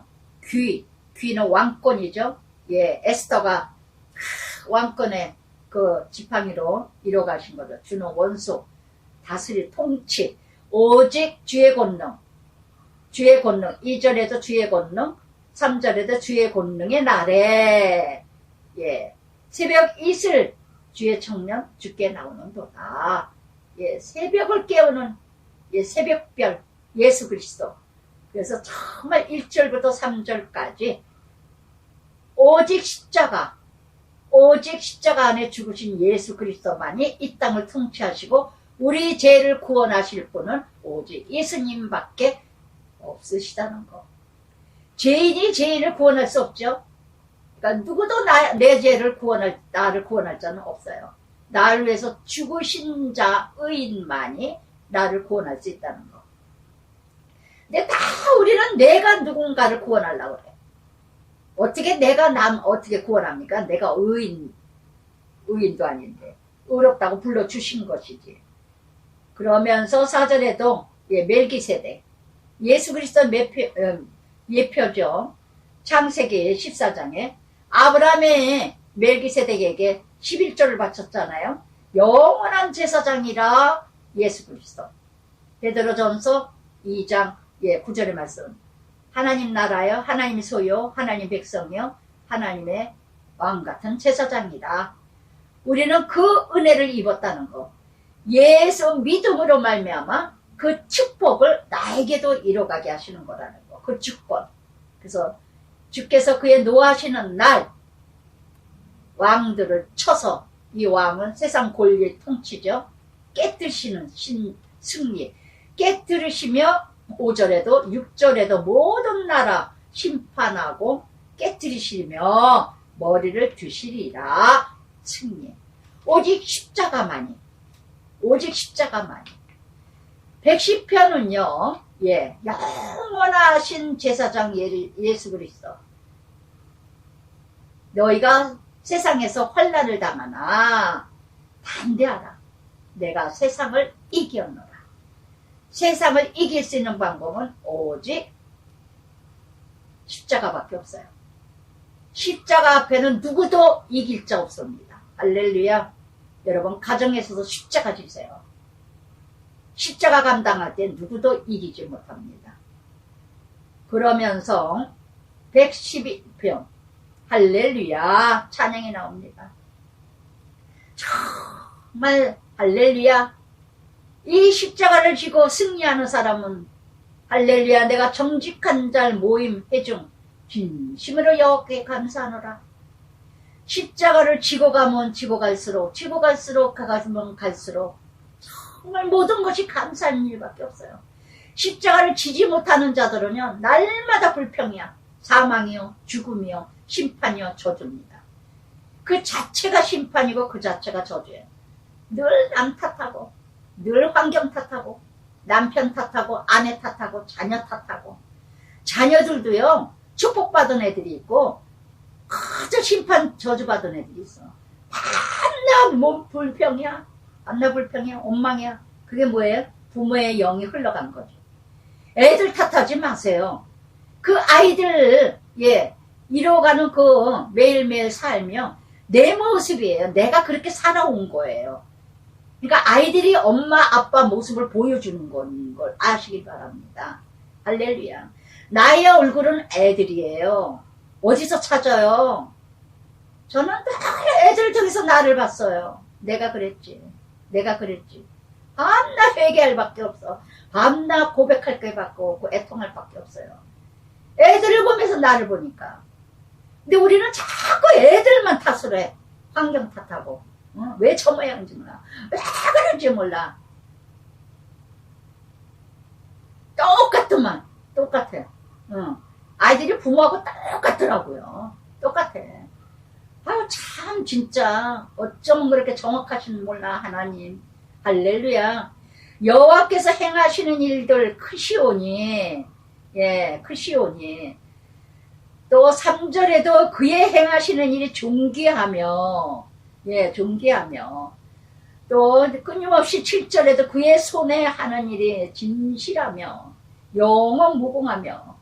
귀는 왕권이죠. 에스더가 왕권의 그 지팡이로 이뤄가신 거죠. 주는 원수, 다스릴 통치, 오직 주의 권능. 2절에도 주의 권능, 3절에도 주의 권능의 날에 새벽 이슬 주의 청년 주께 나오는도다. 새벽을 깨우는 새벽별 예수 그리스도. 그래서 정말 1절부터 3절까지 오직 십자가 안에 죽으신 예수 그리스도만이 이 땅을 통치하시고 우리 죄를 구원하실 분은 오직 예수님밖에 없으시다는 거. 죄인이 죄인을 구원할 수 없죠. 그러니까 누구도 내 죄를 나를 구원할 자는 없어요. 나를 위해서 죽으신 자 의인만이 나를 구원할 수 있다는 거. 근데 다 우리는 내가 누군가를 구원하려고 그래. 어떻게 내가 어떻게 구원합니까? 내가 의인도 아닌데 의롭다고 불러주신 것이지. 그러면서 4절에도 멜기세덱 예수 그리스도 예표죠. 창세기 14장에 아브라함의 멜기세덱에게 11조를 바쳤잖아요. 영원한 제사장이라 예수 그리스도. 베드로전서 2장 9절의 말씀. 하나님 나라여, 하나님의 소유, 하나님 백성이여, 하나님의 왕같은 제사장이다. 우리는 그 은혜를 입었다는 거. 예수 믿음으로 말미암아 그 축복을 나에게도 이뤄가게 하시는 거라는 거. 그 주권. 그래서 주께서 그의 노하시는 날 왕들을 쳐서, 이 왕은 세상 권리 통치죠. 깨뜨리시는 승리. 깨뜨리시며 5절에도 6절에도 모든 나라 심판하고 깨뜨리시며 머리를 드시리라. 승리. 오직 십자가만이. 110편은요 영원하신 제사장 예수 그리스도. 너희가 세상에서 환난을 당하나 담대하라. 내가 세상을 이겼노라. 세상을 이길 수 있는 방법은 오직 십자가밖에 없어요. 십자가 앞에는 누구도 이길 자 없습니다. 할렐루야. 여러분 가정에서도 십자가 지세요. 십자가 감당할 때 누구도 이기지 못합니다. 그러면서 112편 할렐루야 찬양이 나옵니다. 정말 할렐루야. 이 십자가를 지고 승리하는 사람은 할렐루야. 내가 정직한 자 모임 회중 진심으로 여호와께 감사하노라. 십자가를 지고 가면 지고 갈수록 가면 갈수록 정말 모든 것이 감사한 일밖에 없어요. 십자가를 지지 못하는 자들은요 날마다 불평이야. 사망이요 죽음이요 심판이요 저주입니다. 그 자체가 심판이고 그 자체가 저주예요. 늘 남 탓하고 늘 환경 탓하고 남편 탓하고 아내 탓하고 자녀 탓하고 자녀들도요 축복받은 애들이 있고 그저 심판 저주받은 애들이 있어. 밤낮 몸 불평이야. 밤낮 불평이야. 엉망이야. 그게 뭐예요? 부모의 영이 흘러간 거죠. 애들 탓하지 마세요. 그 아이들 이뤄가는 그 매일매일 삶이요 내 모습이에요. 내가 그렇게 살아온 거예요. 그러니까 아이들이 엄마 아빠 모습을 보여주는 걸 아시기 바랍니다. 할렐루야. 나의 얼굴은 애들이에요. 어디서 찾아요? 저는 다 애들 중에서 나를 봤어요. 내가 그랬지. 밤낮 회개할 밖에 없어. 밤낮 고백할 게밖에 없고 애통할 밖에 없어요. 애들을 보면서 나를 보니까. 근데 우리는 자꾸 애들만 탓을 해. 환경 탓하고. 왜 저 모양인지 몰라. 왜 그런지 몰라. 똑같아. 아이들이 부모하고 똑같더라고요. 똑같아. 아유 참 진짜 어쩜 그렇게 정확하신 몰라 하나님. 할렐루야. 여호와께서 행하시는 일들 크시오니 크시오니 또 3절에도 그의 행하시는 일이 존귀하며 또 끊임없이 7절에도 그의 손에 하는 일이 진실하며 영원 무궁하며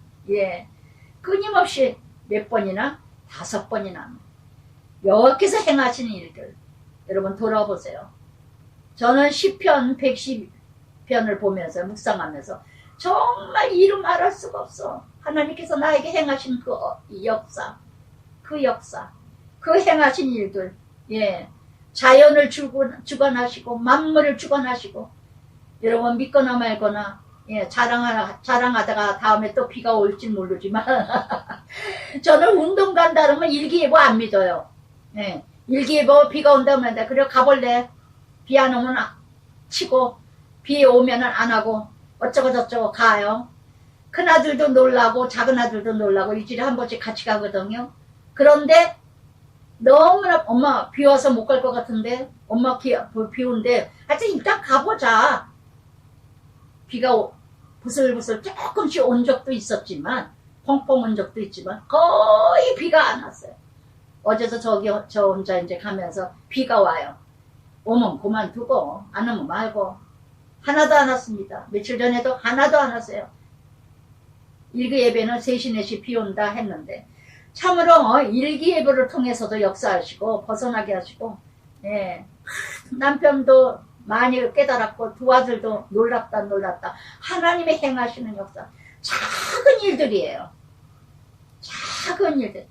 끊임없이 몇 번이나 5번이나 여호와께서 행하시는 일들 여러분 돌아보세요. 저는 시편 110편을 보면서 묵상하면서 정말 이루 말할 수가 없어. 하나님께서 나에게 행하신 그 역사 그 행하신 일들 자연을 주관하시고 만물을 주관하시고 여러분 믿거나 말거나 자랑하다가 다음에 또 비가 올지 모르지만 저는 운동 간다 그러면 일기예보 안 믿어요. 일기예보 비가 온다면 한다. 그래 가볼래. 비 안 오면 치고 비 오면은 안 하고 어쩌고 저쩌고 가요. 큰아들도 놀라고 작은아들도 놀라고 일주일에 한 번씩 같이 가거든요. 그런데 너무나 엄마 비 와서 못 갈 것 같은데 엄마 비 오는데 하여튼 일단 가보자. 비가 부슬부슬 조금씩 온 적도 있었지만 펑펑 온 적도 있지만 거의 비가 안 왔어요. 어제서 저 혼자 이제 가면서 비가 와요. 오면 그만두고 안 오면 말고. 하나도 안 왔습니다. 며칠 전에도 하나도 안 왔어요. 일기예배는 3시 4시 비 온다 했는데 참으로 일기예배를 통해서도 역사하시고 벗어나게 하시고 남편도 많이 깨달았고 두 아들도 놀랍다 하나님의 행하시는 역사 작은 일들이에요. 작은 일들.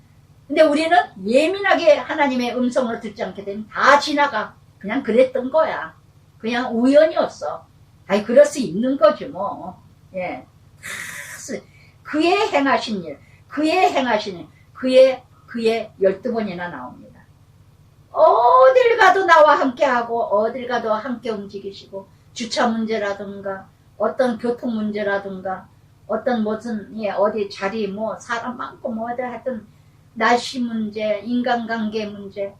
근데 우리는 예민하게 하나님의 음성을 듣지 않게 되면 다 지나가. 그냥 그랬던 거야. 그냥 우연이었어. 아이 그럴 수 있는 거지 뭐. 그의 행하신 일 그의 12번이나 나옵니다. 어딜 가도 나와 함께하고 어딜 가도 함께 움직이시고 주차 문제라든가 어떤 교통 문제라든가 어떤 무슨 어디 자리 뭐 사람 많고 뭐 어디 하여튼 날씨 문제 인간관계 문제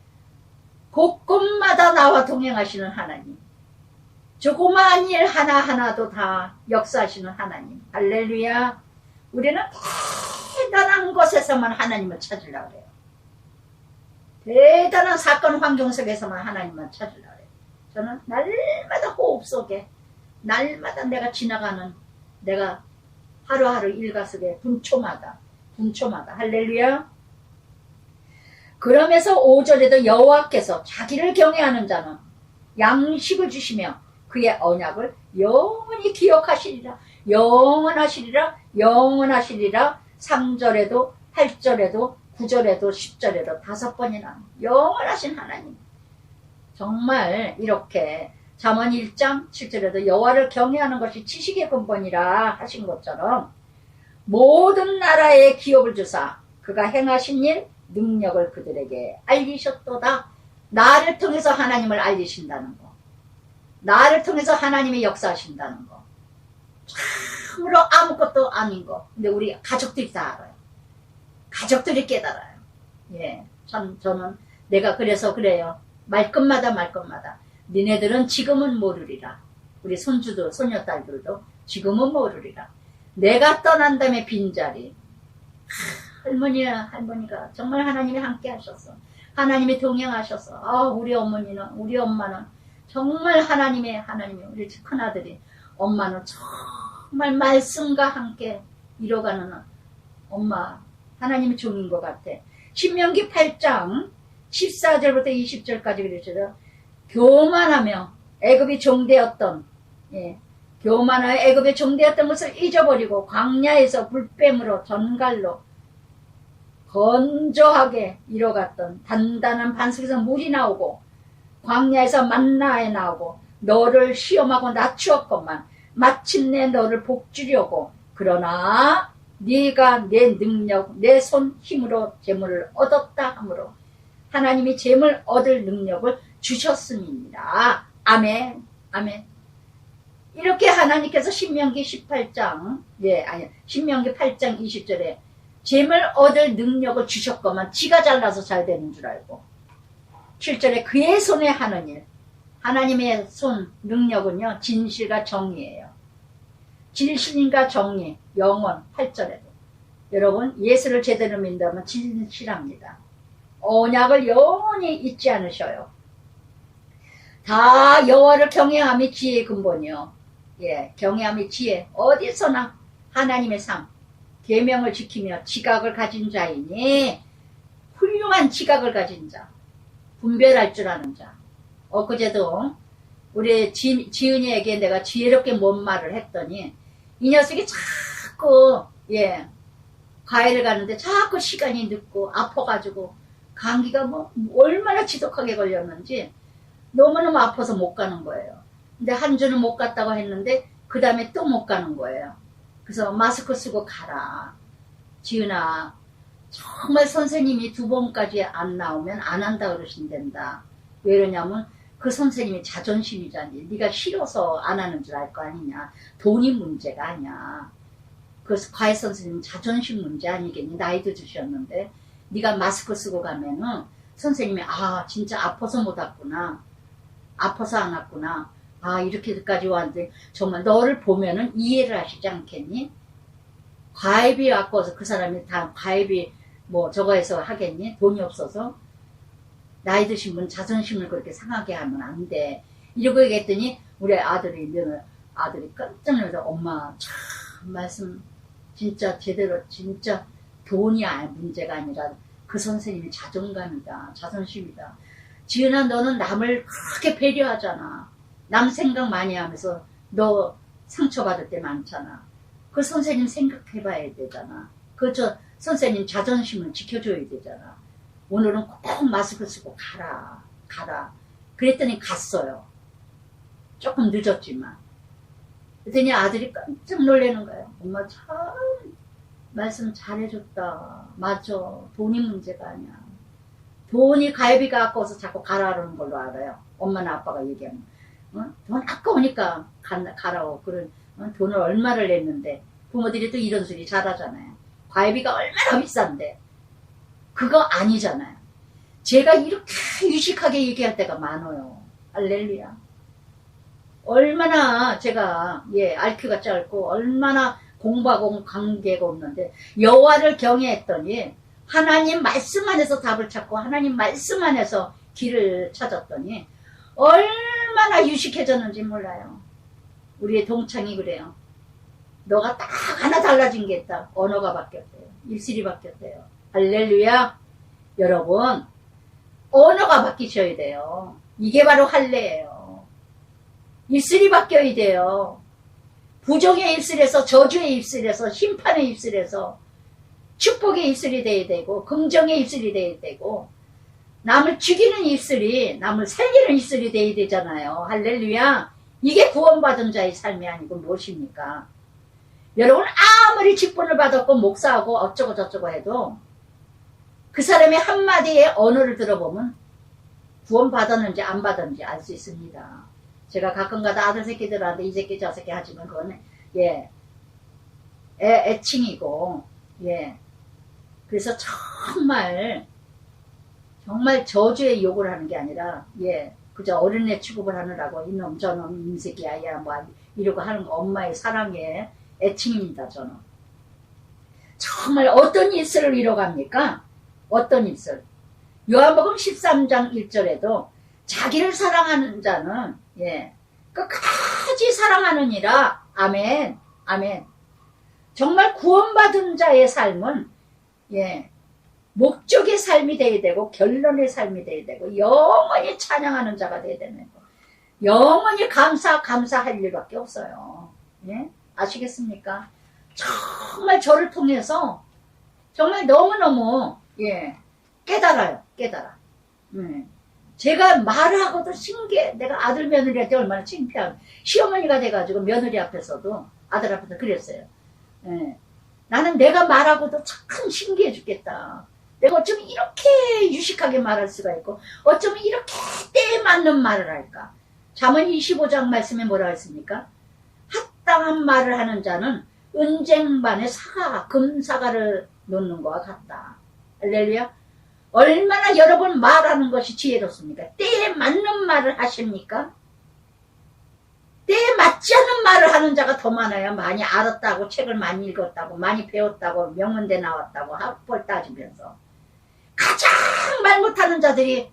곳곳마다 나와 동행하시는 하나님. 조그마한 일 하나하나도 다 역사하시는 하나님. 할렐루야. 우리는 대단한 곳에서만 하나님을 찾으려고 해요. 대단한 사건 환경 속에서만 하나님만 찾으려고 해요. 저는 날마다 호흡 속에 날마다 내가 지나가는 내가 하루하루 일과 속에 분초마다 할렐루야. 그러면서 5절에도 여호와께서 자기를 경외하는 자는 양식을 주시며 그의 언약을 영원히 기억하시리라. 영원하시리라. 3절에도 8절에도 9절에도 10절에도 5번이나 영원하신 하나님. 정말 이렇게 잠언 1장 7절에도 여호와를 경외하는 것이 지식의 근본이라 하신 것처럼 모든 나라에 기업을 주사 그가 행하신 일 능력을 그들에게 알리셨도다. 나를 통해서 하나님을 알리신다는 거, 나를 통해서 하나님이 역사하신다는 거, 참으로 아무것도 아닌 거. 근데 우리 가족들이 다 알아요. 가족들이 깨달아요. 예, 참 저는 내가 그래서 그래요. 말끝마다 니네들은 지금은 모르리라. 우리 손주도 손녀딸들도 지금은 모르리라. 내가 떠난 다음에 빈자리. 할머니가 정말 하나님이 함께 하셔서, 하나님이 동행하셔서, 우리 어머니는, 우리 엄마는 정말 하나님이 우리 큰아들이, 엄마는 정말 말씀과 함께 이뤄가는 엄마, 하나님의 종인 것 같아. 신명기 8장 14절부터 20절까지 그러죠. 교만하며 애굽이 종되었던, 교만하여 애굽의 종되었던 것을 잊어버리고 광야에서 불뱀으로 전갈로 건조하게 이뤄갔던 단단한 반석에서 물이 나오고 광야에서 만나에 나오고 너를 시험하고 낮추었건만 마침내 너를 복주려고 그러나 네가 내 능력 내 손 힘으로 재물을 얻었다 하므로 하나님이 재물 얻을 능력을 주셨음이니라. 아멘. 아멘. 이렇게 하나님께서 신명기 18장 신명기 8장 20절에 재물 얻을 능력을 주셨건만 지가 잘나서 잘 되는 줄 알고 7절에 그의 손에 하는 일, 하나님의 손 능력은요 진실과 정의예요. 진실과 정의, 영원 8절에도 여러분 예수를 제대로 믿는다면 진실합니다. 언약을 영원히 잊지 않으셔요. 다 여호와를 경외함이 지혜의 근본이요. 경외함이 지혜. 어디서나 하나님의 삶, 계명을 지키며 지각을 가진 자이니 훌륭한 지각을 가진 자, 분별할 줄 아는 자. 엊그제도 우리 지은이에게 내가 지혜롭게 뭔 말을 했더니 이 녀석이 자꾸 과외를 가는데 자꾸 시간이 늦고 아파가지고 감기가 뭐 얼마나 지독하게 걸렸는지 너무너무 아파서 못 가는 거예요. 근데 한 주는 못 갔다고 했는데 그 다음에 또 못 가는 거예요. 그래서 마스크 쓰고 가라. 지은아, 정말 선생님이 2번까지 안 나오면 안 한다 그러신단다. 왜 그러냐면 그 선생님이 자존심이잖니. 네가 싫어서 안 하는 줄 알 거 아니냐. 돈이 문제가 아니야. 그 과외 선생님 자존심 문제 아니겠니. 나이도 드셨는데 네가 마스크 쓰고 가면은 선생님이 진짜 아파서 못 왔구나. 아파서 안 왔구나. 이렇게까지 왔는데 정말 너를 보면은 이해를 하시지 않겠니? 과외비 아까워서 그 사람이 다 과외비 뭐 저거 해서 하겠니? 돈이 없어서. 나이 드신 분 자존심을 그렇게 상하게 하면 안 돼. 이러고 얘기했더니 우리 아들이 깜짝 놀라서 엄마 참 말씀 진짜 제대로 진짜 돈이 문제가 아니라 그 선생님이 자존감이다. 자존심이다. 지은아 너는 남을 그렇게 배려하잖아. 남 생각 많이 하면서 너 상처받을 때 많잖아. 그 선생님 생각해봐야 되잖아. 선생님 자존심을 지켜줘야 되잖아. 오늘은 꼭 마스크 쓰고 가라. 그랬더니 갔어요. 조금 늦었지만. 그랬더니 아들이 깜짝 놀라는 거예요. 엄마 참 말씀 잘해줬다. 맞아. 돈이 문제가 아니야. 돈이 가입비가 아까워서 자꾸 가라는 걸로 알아요. 엄마나 아빠가 얘기하면. 돈 아까우니까 가라고. 돈을 얼마를 냈는데. 부모들이 또 이런 소리 잘하잖아요. 과외비가 얼마나 비싼데. 그거 아니잖아요. 제가 이렇게 유식하게 얘기할 때가 많아요. 할렐루야. 얼마나 제가 IQ가 짧고 얼마나 공부하고 관계가 없는데 여호와를 경외했더니 하나님 말씀 안에서 답을 찾고 하나님 말씀 안에서 길을 찾았더니 얼마나 유식해졌는지 몰라요. 우리의 동창이 그래요. 너가 딱 하나 달라진 게 있다. 언어가 바뀌었대요. 입술이 바뀌었대요. 할렐루야. 여러분 언어가 바뀌셔야 돼요. 이게 바로 할례예요. 입술이 바뀌어야 돼요. 부정의 입술에서 저주의 입술에서 심판의 입술에서 축복의 입술이 돼야 되고 긍정의 입술이 돼야 되고 남을 죽이는 입술이 남을 살리는 입술이 돼야 되잖아요. 할렐루야. 이게 구원받은 자의 삶이 아니고 무엇입니까? 여러분 아무리 직분을 받았고 목사하고 어쩌고 저쩌고 해도 그 사람의 한마디의 언어를 들어보면 구원받았는지 안 받았는지 알 수 있습니다. 제가 가끔가다 아들 새끼들한테 이 새끼 저 새끼 하지만 그건 애칭이고 그래서 정말 저주의 욕을 하는 게 아니라 그저 어린애 취급을 하느라고 이놈 저놈 이 새끼야 야 뭐 이러고 하는 거 엄마의 사랑의 애칭입니다. 저는 정말 어떤 입술을 잃어갑니까? 어떤 입술? 요한복음 13장 1절에도 자기를 사랑하는 자는 끝까지 사랑하느니라. 아멘. 아멘. 정말 구원받은 자의 삶은 목적의 삶이 되어야 되고 결론의 삶이 되어야 되고 영원히 찬양하는 자가 되어야 되는 거. 영원히 감사할 일밖에 없어요. 아시겠습니까? 정말 저를 통해서 정말 너무너무 깨달아요. 제가 말하고도 신기해. 내가 아들 며느리한테 얼마나 창피한 시어머니가 돼가지고 며느리 앞에서도 아들 앞에서 그랬어요. 나는 내가 말하고도 참 신기해 죽겠다. 내가 어쩌면 이렇게 유식하게 말할 수가 있고 어쩌면 이렇게 때에 맞는 말을 할까. 잠언 25장 말씀에 뭐라고 했습니까? 합당한 말을 하는 자는 은쟁반에 금사과를 놓는 것과 같다. 할렐루야. 얼마나 여러 번 말하는 것이 지혜롭습니까? 때에 맞는 말을 하십니까? 때에 맞지 않는 말을 하는 자가 더 많아요. 많이 알았다고, 책을 많이 읽었다고, 많이 배웠다고, 명문대 나왔다고, 학벌 따지면서. 가장 말 못하는 자들이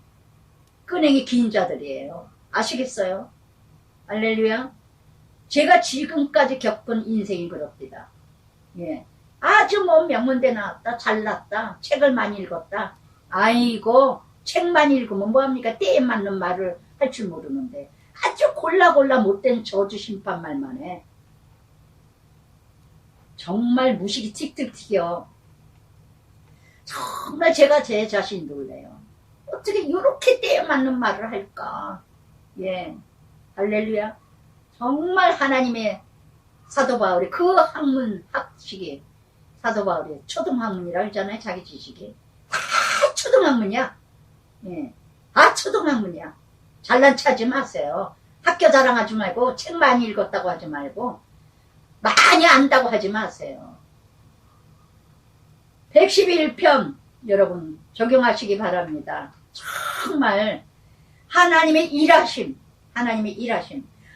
끈행이 긴 자들이에요. 아시겠어요? 할렐루야. 제가 지금까지 겪은 인생이 그렇습니다. 아주 명문대 나왔다, 잘났다, 책을 많이 읽었다. 아이고, 책만 읽으면 뭐합니까? 때에 맞는 말을 할 줄 모르는데 아주 골라 못된 저주 심판 말만 해. 정말 무식이 틱틱 튀겨. 정말 제가 제 자신 놀래요. 어떻게 이렇게 때에 맞는 말을 할까? 할렐루야. 정말 하나님의 사도 바울이 그 학식이 사도 바울이 초등학문이라고 하잖아요. 자기 지식이 다 초등학문이야. 다 초등학문이야. 잘난 체하지 마세요. 학교 자랑하지 말고 책 많이 읽었다고 하지 말고 많이 안다고 하지 마세요. 111편 여러분 적용하시기 바랍니다. 정말 하나님의 일하심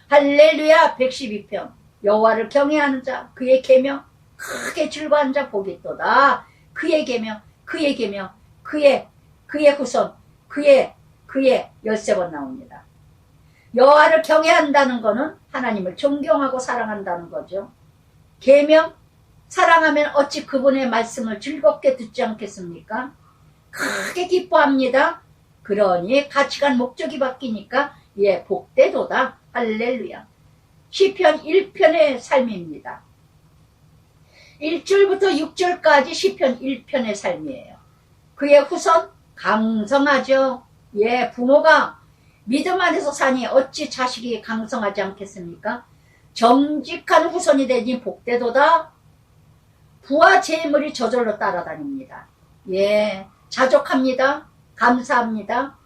할렐루야. 112편 여호와를 경외하는 자 그의 계명 크게 즐거워하는 자 복이 있도다. 그의 계명 그의 후손 그의 13번 나옵니다. 여호와를 경외한다는 것은 하나님을 존경하고 사랑한다는 거죠. 계명 사랑하면 어찌 그분의 말씀을 즐겁게 듣지 않겠습니까? 크게 기뻐합니다. 그러니 가치관 목적이 바뀌니까 복되도다. 할렐루야. 시편 1편의 삶입니다. 1절부터 6절까지 시편 1편의 삶이에요. 그의 후손 강성하죠. 부모가 믿음 안에서 사니 어찌 자식이 강성하지 않겠습니까? 정직한 후손이 되니 복되도다. 부와 재물이 저절로 따라다닙니다. 자족합니다. 감사합니다.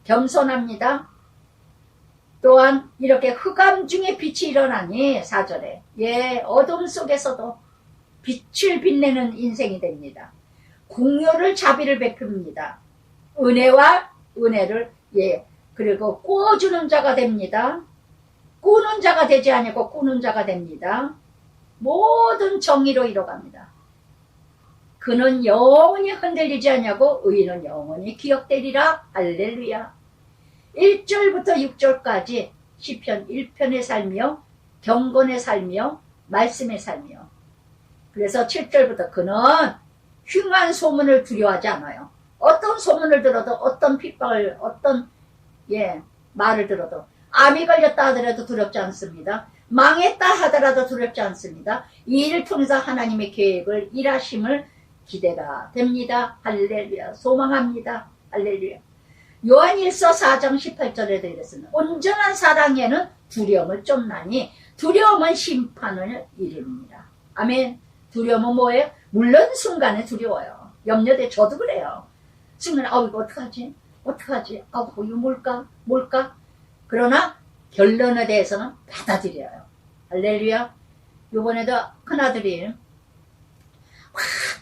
겸손합니다. 또한 이렇게 흑암 중에 빛이 일어나니 4절에 어둠 속에서도 빛을 빛내는 인생이 됩니다. 공효를 자비를 베풉니다. 은혜와 은혜를 그리고 꾸어주는 자가 됩니다. 꾸는 자가 되지 아니고 꾸는 자가 됩니다. 모든 정의로 이뤄갑니다. 그는 영원히 흔들리지 않냐고 의인은 영원히 기억되리라. 할렐루야. 1절부터 6절까지 시편 1편의 삶이요 경건의 삶이요 말씀의 삶이요. 그래서 7절부터 그는 흉한 소문을 두려워하지 않아요. 어떤 소문을 들어도 어떤 핍박을 어떤 말을 들어도 암이 걸렸다 하더라도 두렵지 않습니다. 망했다 하더라도 두렵지 않습니다. 이 일을 통해서 하나님의 계획을 일하심을 기대가 됩니다. 할렐루야. 소망합니다. 할렐루야. 요한일서 4장 18절에도 이랬습니다. 온전한 사랑에는 두려움을 쫓나니 두려움은 심판을 이릅니다. 아멘. 두려움은 뭐예요? 물론 순간에 두려워요. 염려돼. 저도 그래요. 순간에 이거 어떡하지? 어떡하지? 이거 뭘까? 그러나 결론에 대해서는 받아들여요. 할렐루야. 요번에도 큰아들이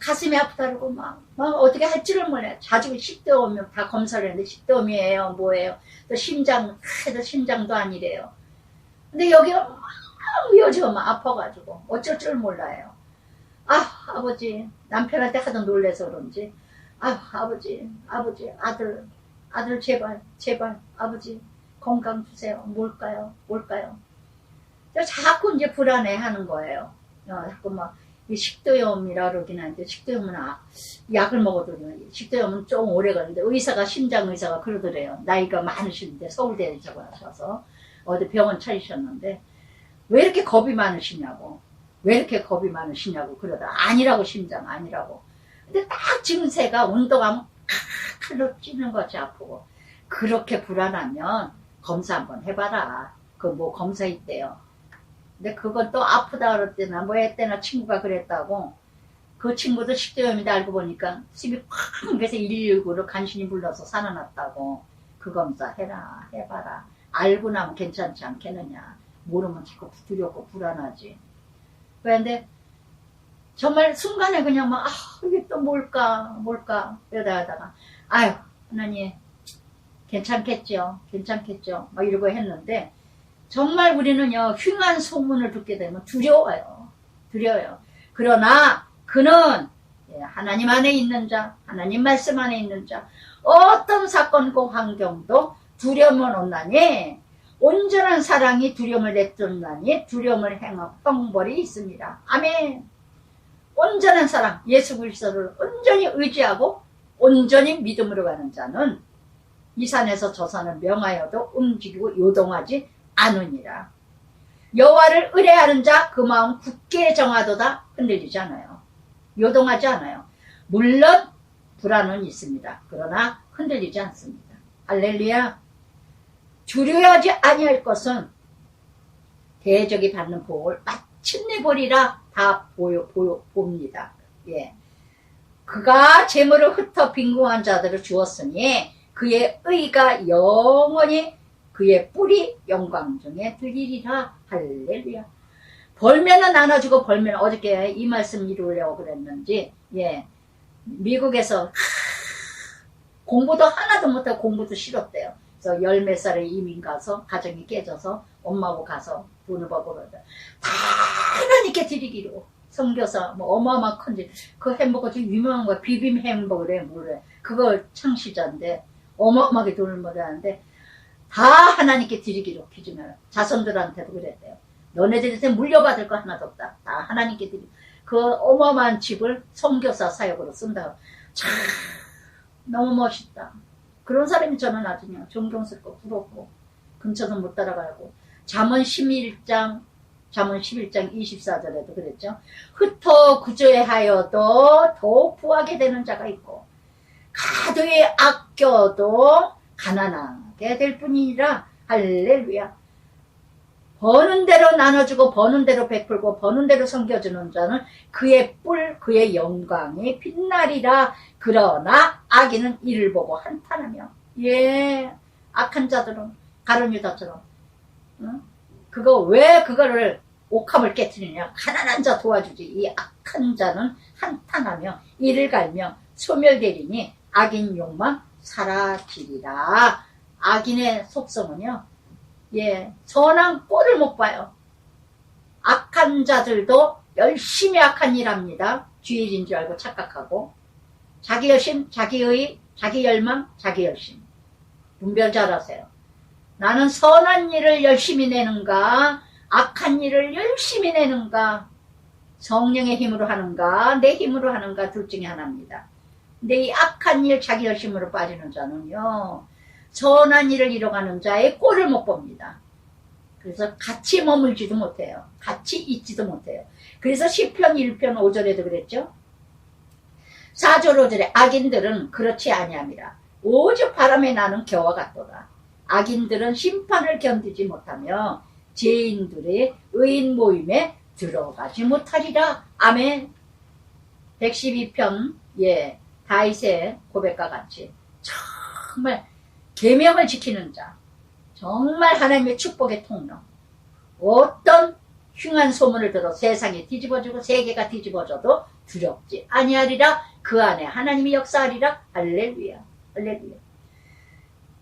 가슴이 아프다고 막 어떻게 할지를 몰라요. 자주 식도 오면 다 검사를 했는데 식도염이에요. 뭐예요? 또 심장도 아니래요. 근데 여기가 막 요즘 아파가지고 어쩔 줄 몰라요. 아버지, 남편한테 하도 놀래서 그런지 아버지 아들 제발 아버지 건강 주세요. 뭘까요? 자꾸 이제 불안해하는 거예요. 자꾸 막 식도염이라 그러긴 하는데 식도염은 약을 먹어도 식도염은 좀 오래 걸리는데 심장 의사가 그러더래요. 나이가 많으신데 서울대에 가셔서 어디 병원 차리셨는데 왜 이렇게 겁이 많으시냐고 그러다 아니라고 심장 아니라고. 근데 딱 증세가 운동하면 칼로 찌는 것이 아프고 그렇게 불안하면 검사 한번 해봐라. 검사 있대요. 근데 그건 또 아프다 그랬대나 했대나 친구가 그랬다고. 그 친구도 식도염이다 알고 보니까 숨이 콱 그래서 119를 간신히 불러서 살아났다고. 그 검사 해봐라. 알고 나면 괜찮지 않겠느냐. 모르면 자꾸 두렵고 불안하지. 그런데 정말 순간에 그냥 이게 또 뭘까 이러다가 하나님 괜찮겠죠 막 이러고 했는데 정말 우리는요 흉한 소문을 듣게 되면 두려워요. 그러나 그는 하나님 안에 있는 자, 하나님 말씀 안에 있는 자, 어떤 사건과 환경도 두려움은 없나니 온전한 사랑이 두려움을 내쫓나니 두려움을 행한 형벌이 있습니다. 아멘. 온전한 사랑, 예수 그리스도를 온전히 의지하고 온전히 믿음으로 가는 자는 이 산에서 저 산을 명하여도 움직이고 요동하지 않으니라. 여호와를 의뢰하는 자 그 마음 굳게 정하도다 흔들리지 않아요. 요동하지 않아요. 물론 불안은 있습니다. 그러나 흔들리지 않습니다. 할렐루야. 두려워하지 아니할 것은 대적이 받는 복을 마침내 보리라 다 봅니다. 예. 그가 재물을 흩어 빈궁한 자들을 주었으니 그의 의가 영원히 그의 뿔이 영광 중에 들리리라. 할렐루야. 벌면은 나눠주고 벌면 어저께 이 말씀 이루려고 그랬는지 미국에서 공부도 하나도 못하고 공부도 싫었대요. 그래서 10몇 살에 이민 가서 가정이 깨져서 엄마하고 가서 돈을 벌고 그러다 다 하나님께 드리기로 선교사 어마어마한 큰지 그 햄버거 좀 유명한 거야. 비빔 햄버거래 뭐래. 그거 창시자인데 어마어마하게 돈을 벌었는데 다 하나님께 드리기로 기준을 자손들한테도 그랬대요. 너네들한테 물려받을 거 하나도 없다. 다 하나님께 드리고 그 어마어마한 집을 선교사 사역으로 쓴다. 참 너무 멋있다. 그런 사람이 저는 아주 그냥 존경스럽고 부럽고 근처도 못 따라가고. 잠언 11장 24절에도 그랬죠. 흩어 구제하여도 더욱 부하게 되는 자가 있고 가도에 아껴도 가난하게 될 뿐이니라. 할렐루야. 버는 대로 나눠주고 버는 대로 베풀고 버는 대로 섬겨주는 자는 그의 뿔 그의 영광이 빛나리라. 그러나 악인은 이를 보고 한탄하며 악한 자들은 가룟 유다처럼 그거 왜 그거를 옥합을 깨뜨리냐. 가난한 자 도와주지. 이 악한 자는 한탄하며 이를 갈며 소멸되리니 악인 욕망 사라지리라. 악인의 속성은요 선한 꼴을 못 봐요. 악한 자들도 열심히 악한 일 합니다. 주일인 줄 알고 착각하고 자기 열심, 자기의, 자기 열망, 자기 열심 분별 잘하세요. 나는 선한 일을 열심히 내는가 악한 일을 열심히 내는가 성령의 힘으로 하는가 내 힘으로 하는가 둘 중에 하나입니다. 근데 이 악한 일 자기 열심으로 빠지는 자는요 선한 일을 이뤄가는 자의 꼴을 못 봅니다. 그래서 같이 머물지도 못해요. 같이 있지도 못해요. 그래서 시편 1편 5절에도 그랬죠. 4절 5절에 악인들은 그렇지 아니함이라. 오직 바람에 나는 겨와 같도다. 악인들은 심판을 견디지 못하며 죄인들의 의인 모임에 들어가지 못하리라. 아멘. 112편 다윗의 고백과 같이 정말 계명을 지키는 자, 정말 하나님의 축복의 통로, 어떤 흉한 소문을 들어 세상이 뒤집어지고 세계가 뒤집어져도 두렵지 아니하리라. 그 안에 하나님이 역사하리라. 할렐루야. 할렐루야.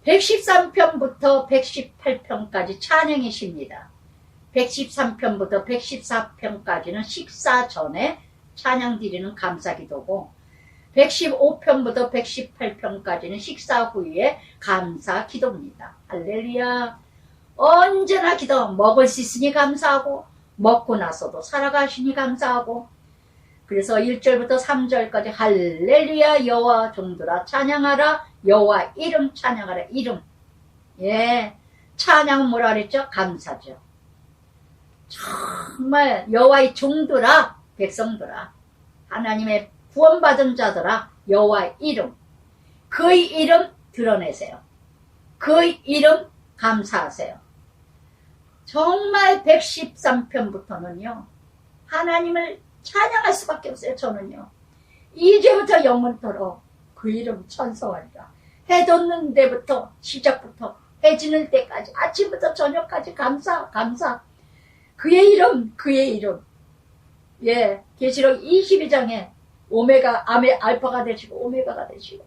113편부터 118편까지 찬양이십니다. 113편부터 114편까지는 식사 전에 찬양 드리는 감사기도고, 115편부터 118편까지는 식사 후에 감사기도입니다. 할렐루야. 언제나 기도, 먹을 수 있으니 감사하고 먹고 나서도 살아가시니 감사하고. 그래서 1절부터 3절까지 할렐루야 여호와 종들아 찬양하라. 여호와 이름 찬양하라. 이름. 찬양 뭐라 그랬죠? 감사죠. 정말 여호와의 종들아, 백성들아, 하나님의 구원받은 자들아, 여호와의 이름, 그의 이름 드러내세요. 그의 이름 감사하세요. 정말 113편부터는요 하나님을 찬양할 수밖에 없어요. 저는요 이제부터 영원토록 그 이름 찬송하리라. 해 돋는 데부터 시작부터 해 지는 때까지 아침부터 저녁까지 감사. 그의 이름, 그의 이름. 계시록 22장에 오메가, 알파가 되시고 오메가가 되시고,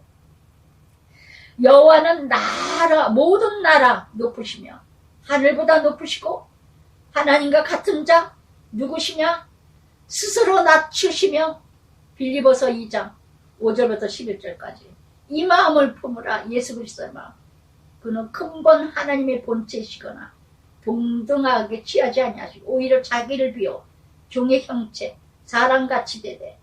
여호와는 나라, 모든 나라 높으시며 하늘보다 높으시고 하나님과 같은 자 누구시냐? 스스로 낮추시며, 빌립보서 2장 5절부터 11절까지 이 마음을 품으라. 예수 그리스도의 마음. 그는 근본 하나님의 본체시거나 동등하게 취하지 아니하시고 오히려 자기를 비워 종의 형체, 사람같이 되되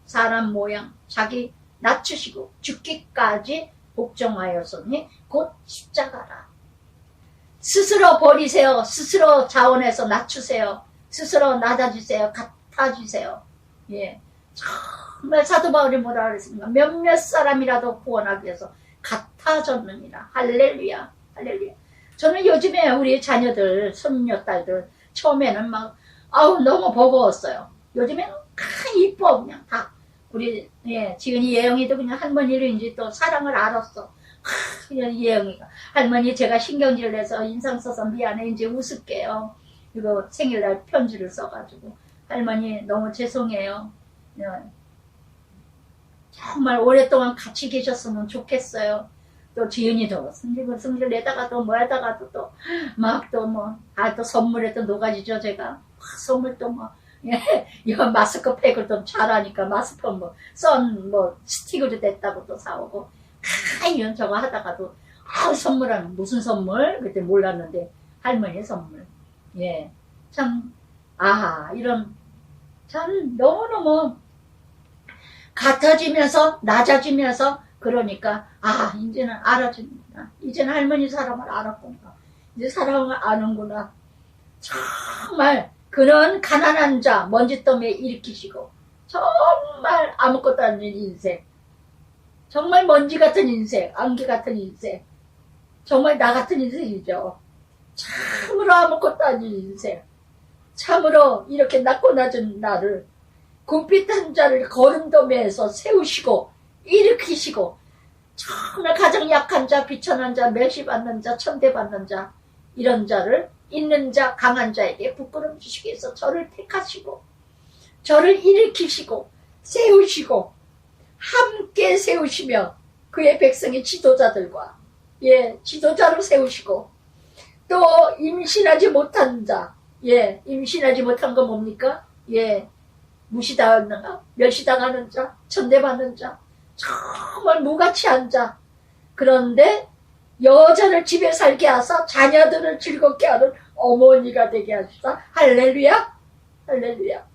사람 모양 자기 낮추시고 죽기까지 복종하였으니 곧 십자가라. 스스로 버리세요. 스스로 자원해서 낮추세요. 스스로 낮아지세요. 같아지세요. 정말 사도 바울이 뭐라 그랬습니까? 몇몇 사람이라도 구원하기 위해서 같아졌느니라. 할렐루야. 할렐루야. 저는 요즘에 우리 자녀들, 손녀딸들 처음에는 막 너무 버거웠어요. 요즘에는 이뻐 그냥 다. 우리 지은이 예영이도 그냥 할머니를 이제 또 사랑을 알았어. 그냥 예영이가 할머니 제가 신경질 내서 인상 써서 미안해, 이제 웃을게요. 이거 생일날 편지를 써가지고 할머니 너무 죄송해요. 정말 오랫동안 같이 계셨으면 좋겠어요. 또 지은이도 승질 내다가도 뭐 하다가도 또 막 또 뭐 또 선물에 또 녹아지죠. 제가 선물 또 뭐 이거 마스크팩을 좀 잘하니까 마스크 뭐 스틱으로 됐다고 또 사오고 이런 저거 하다가도 선물하는 무슨 선물 그때 몰랐는데 할머니 선물. 참 이런 참 너무너무 같아지면서 낮아지면서, 그러니까 이제는 알아줍니다. 이제는 할머니 사랑을 알았구나. 이제 사랑을 아는구나. 정말 그런 가난한 자 먼지더미에 일으키시고 정말 아무것도 아닌 인생, 정말 먼지 같은 인생, 안개 같은 인생, 정말 나 같은 인생이죠. 참으로 아무것도 아닌 인생, 참으로 이렇게 낮고 낮은 나를 굽빗한 자를 거름더미에서 세우시고 일으키시고, 정말 가장 약한 자, 비천한 자, 멸시받는 자, 천대받는 자, 이런 자를 있는 자, 강한 자에게 부끄럼 주시기 위해서 저를 택하시고 저를 일으키시고 세우시고 함께 세우시며 그의 백성의 지도자들과 지도자로 세우시고, 또 임신하지 못한 자, 임신하지 못한 건 뭡니까? 무시당하는 자, 멸시당하는 자, 천대받는 자, 정말 무가치한 자, 그런데 여자를 집에 살게 하사 자녀들을 즐겁게 하는 어머니가 되게 하시다. 할렐루야. 할렐루야.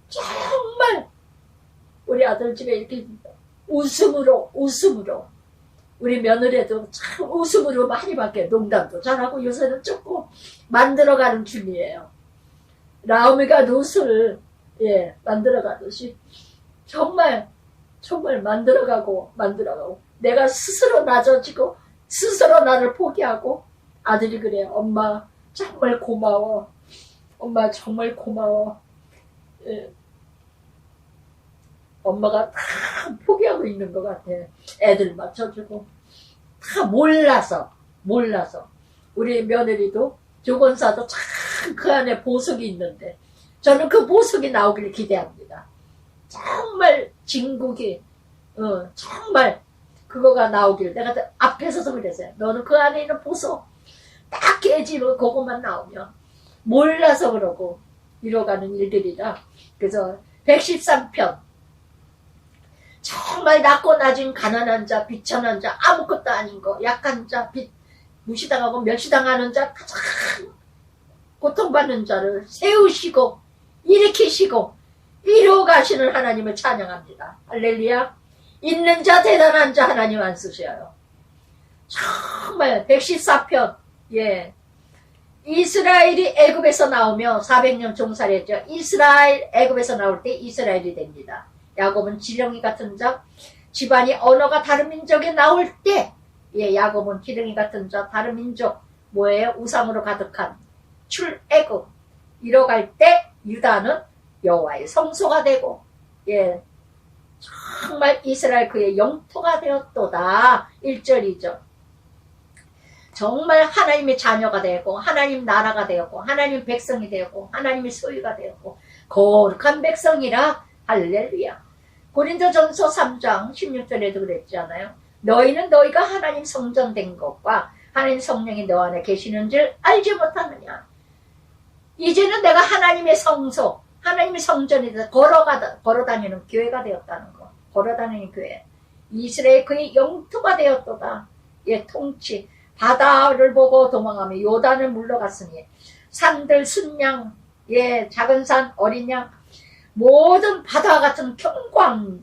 정말 우리 아들 집에 이렇게 웃음으로 우리 며느리도 참 웃음으로 많이 바뀌어요. 농담도 잘하고 요새는 조금 만들어가는 중이에요. 라오미가 룻을 만들어가듯이 정말 만들어가고 내가 스스로 낮아지고 스스로 나를 포기하고 아들이 그래요. 엄마 정말 고마워. 엄마 정말 고마워. 예. 엄마가 다 포기하고 있는 것 같아. 애들 맞춰주고 다 몰라서 우리 며느리도 조건사도 참 그 안에 보석이 있는데 저는 그 보석이 나오길 기대합니다. 정말 진국이 정말 그거가 나오길 내가 앞에 서서 그랬어요. 너는 그 안에 있는 보석 딱 깨지고 그것만 나오면 몰라서 그러고 이뤄가는 일들이라. 그래서 113편 정말 낮고 낮은 가난한 자, 비천한 자, 아무것도 아닌 거, 약한 자, 무시당하고 멸시당하는 자, 가장 고통받는 자를 세우시고 일으키시고 이루어가시는 하나님을 찬양합니다. 할렐루야. 있는 자 대단한 자 하나님 안 쓰셔요. 정말 114편 예. 이스라엘이 애굽에서 나오며 400년 종살이했죠. 이스라엘 애굽에서 나올 때 이스라엘이 됩니다. 야곱은 지렁이 같은 자, 집안이 언어가 다른 민족에 나올 때 예, 야곱은 지렁이 같은 자, 다른 민족 뭐예요? 우상으로 가득한 출애굽 이뤄갈 때 유다는 여호와의 성소가 되고 예, 정말 이스라엘 그의 영토가 되었도다. 1절이죠. 정말 하나님의 자녀가 되었고 하나님 나라가 되었고 하나님 백성이 되었고 하나님의 소유가 되었고 거룩한 백성이라. 할렐루야. 고린도전서 3장 16절에도 그랬잖아요. 너희는 너희가 하나님 성전된 것과 하나님 성령이 너 안에 계시는 줄 알지 못하느냐. 이제는 내가 하나님의 성소 하나님의 성전에서 걸어다니는 교회가 되었다는 거. 걸어다니는 교회. 이스라엘 그의 영토가 되었도다. 예, 통치. 바다를 보고 도망하며 요단을 물러갔으니 산들 순양 예, 작은 산 어린 양 모든 바다와 같은 경광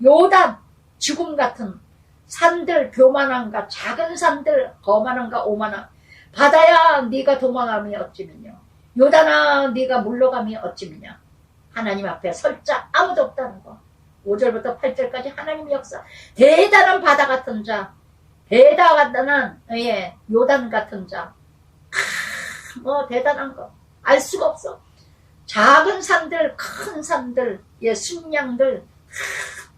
요단 죽음 같은 산들 교만한가 작은 산들 거만한가 오만한 바다야 네가 도망하며 어찌미냐 요단아 네가 물러가며 어찌미냐. 하나님 앞에 설자 아무도 없다는 거. 5절부터 8절까지 하나님의 역사. 대단한 바다 같은 자 대단한 예, 요단 같은 자. 뭐 대단한 거 알 수가 없어. 작은 산들 큰 산들 예, 순양들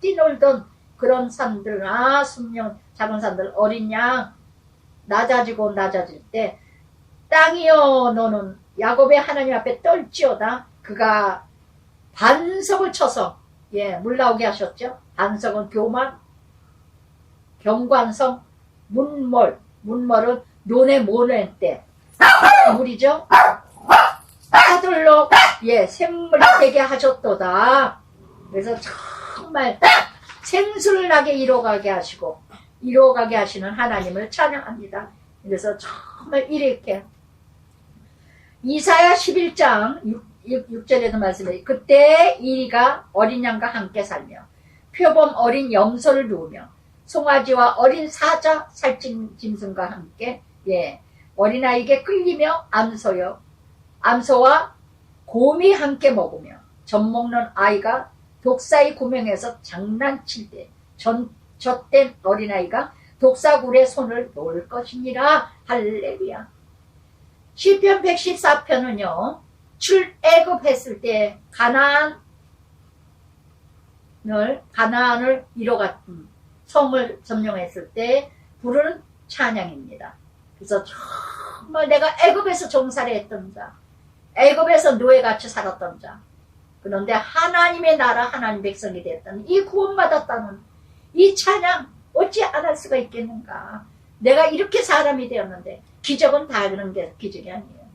뛰놀던 그런 산들 순양 작은 산들 어린 양 낮아지고 낮아질 때 땅이여 너는 야곱의 하나님 앞에 떨지어다. 그가 반석을 쳐서 예, 물 나오게 하셨죠. 반석은 교만 경관성 문멀은 논에 모낼 때 물이죠. 아들로 예, 샘물이 되게 하셨도다. 그래서 정말 생수를 나게 이뤄가게 하시고 이뤄가게 하시는 하나님을 찬양합니다. 그래서 정말 이렇게 이사야 11장 6절에도 말씀해요. 그때 이리가 어린 양과 함께 살며 표범 어린 염소를 두으며 송아지와 어린 사자 살찐 짐승과 함께 예, 어린아이에게 끌리며 암소와 곰이 함께 먹으며 젖먹는 아이가 독사의 구멍에서 장난칠 때 젖된 어린아이가 독사굴에 손을 놓을 것이니라. 할렐루야. 시편 114편은요 출애굽했을 때 가나안을 이뤄갔던 성을 점령했을 때 부르는 찬양입니다. 그래서 정말 내가 애굽에서 종살이 했던 자 애굽에서 노예같이 살았던 자 그런데 하나님의 나라 하나님 백성이 되었다는 이 구원받았다는 이 찬양 어찌 안 할 수가 있겠는가. 내가 이렇게 사람이 되었는데 기적은 다 그런 게 기적이 아니에요.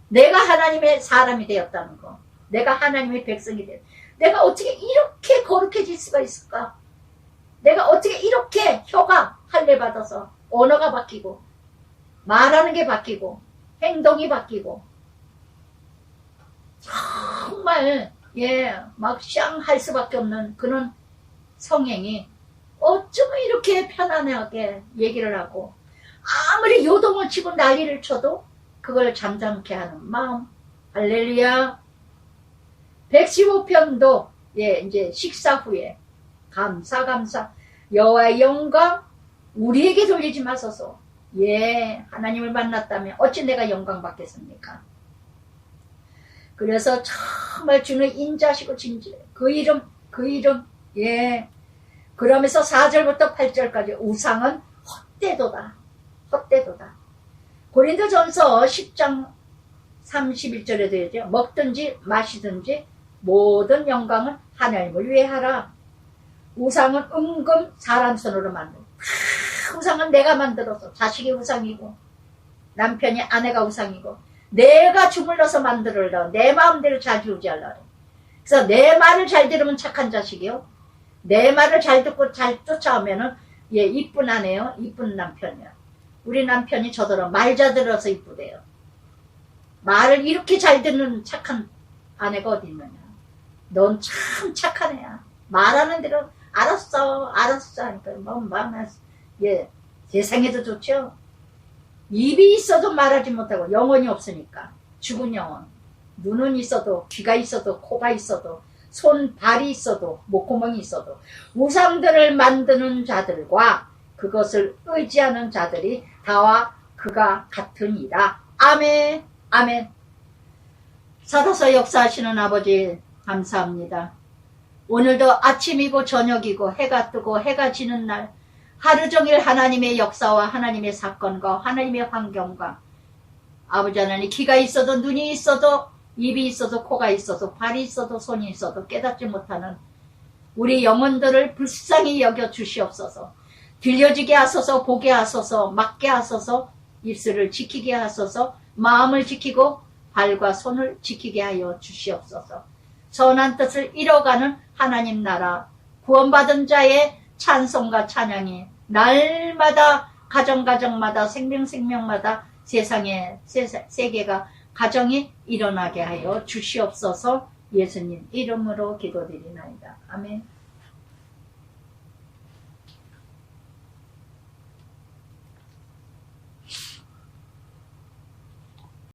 내가 하나님의 사람이 되었다는 거 내가 하나님의 백성이 되었다. 내가 어떻게 이렇게 거룩해질 수가 있을까. 내가 어떻게 이렇게 혀가 할례받아서 언어가 바뀌고 말하는 게 바뀌고 행동이 바뀌고 정말 예, 막 샹할 수밖에 없는 그런 성행이 어쩌면 이렇게 편안하게 얘기를 하고 아무리 요동을 치고 난리를 쳐도 그걸 잠잠케 하는 마음. 할렐루야. 115편도 예, 이제 식사 후에 감사 여호와의 영광 우리에게 돌리지 마소서. 예, 하나님을 만났다면 어찌 내가 영광 받겠습니까? 그래서 정말 주는 인자시고 진실해. 그 이름, 예. 그러면서 4절부터 8절까지 우상은 헛되도다. 헛되도다. 고린도전서 10장 31절에 되죠. 먹든지 마시든지 모든 영광은 하나님을 위해 하라. 우상은 은금 사람 손으로 만든. 우상은 내가 만들어서 자식이 우상이고 남편이 아내가 우상이고 내가 주물러서 만들으려 내 마음대로 잘 지우지하려. 그래서 내 말을 잘 들으면 착한 자식이요. 내 말을 잘 듣고 잘 쫓아오면은 예, 이쁜 아내요, 이쁜 남편이요. 우리 남편이 저더러 말 잘 들어서 이쁘대요. 말을 이렇게 잘 듣는 착한 아내가 어디 있느냐. 넌 참 착한 애야. 말하는 대로 알았어 하니까 예, 세상에도 좋죠. 입이 있어도 말하지 못하고 영혼이 없으니까 죽은 영혼. 눈은 있어도 귀가 있어도 코가 있어도 손 발이 있어도 목구멍이 있어도 우상들을 만드는 자들과 그것을 의지하는 자들이 다와 그가 같으니라. 아멘. 아멘. 살아서 역사하시는 아버지 감사합니다. 오늘도 아침이고 저녁이고 해가 뜨고 해가 지는 날 하루 종일 하나님의 역사와 하나님의 사건과 하나님의 환경과 아버지 하나님 귀가 있어도 눈이 있어도 입이 있어도 코가 있어도 발이 있어도 손이 있어도 깨닫지 못하는 우리 영혼들을 불쌍히 여겨 주시옵소서. 들려지게 하소서, 보게 하소서, 막게 하소서, 입술을 지키게 하소서, 마음을 지키고 발과 손을 지키게 하여 주시옵소서. 선한 뜻을 이뤄가는 하나님 나라, 구원받은 자의 찬송과 찬양이 날마다 가정마다 생명마다 세상에 세계가 가정이 일어나게 하여 주시옵소서. 예수님 이름으로 기도드리나이다. 아멘.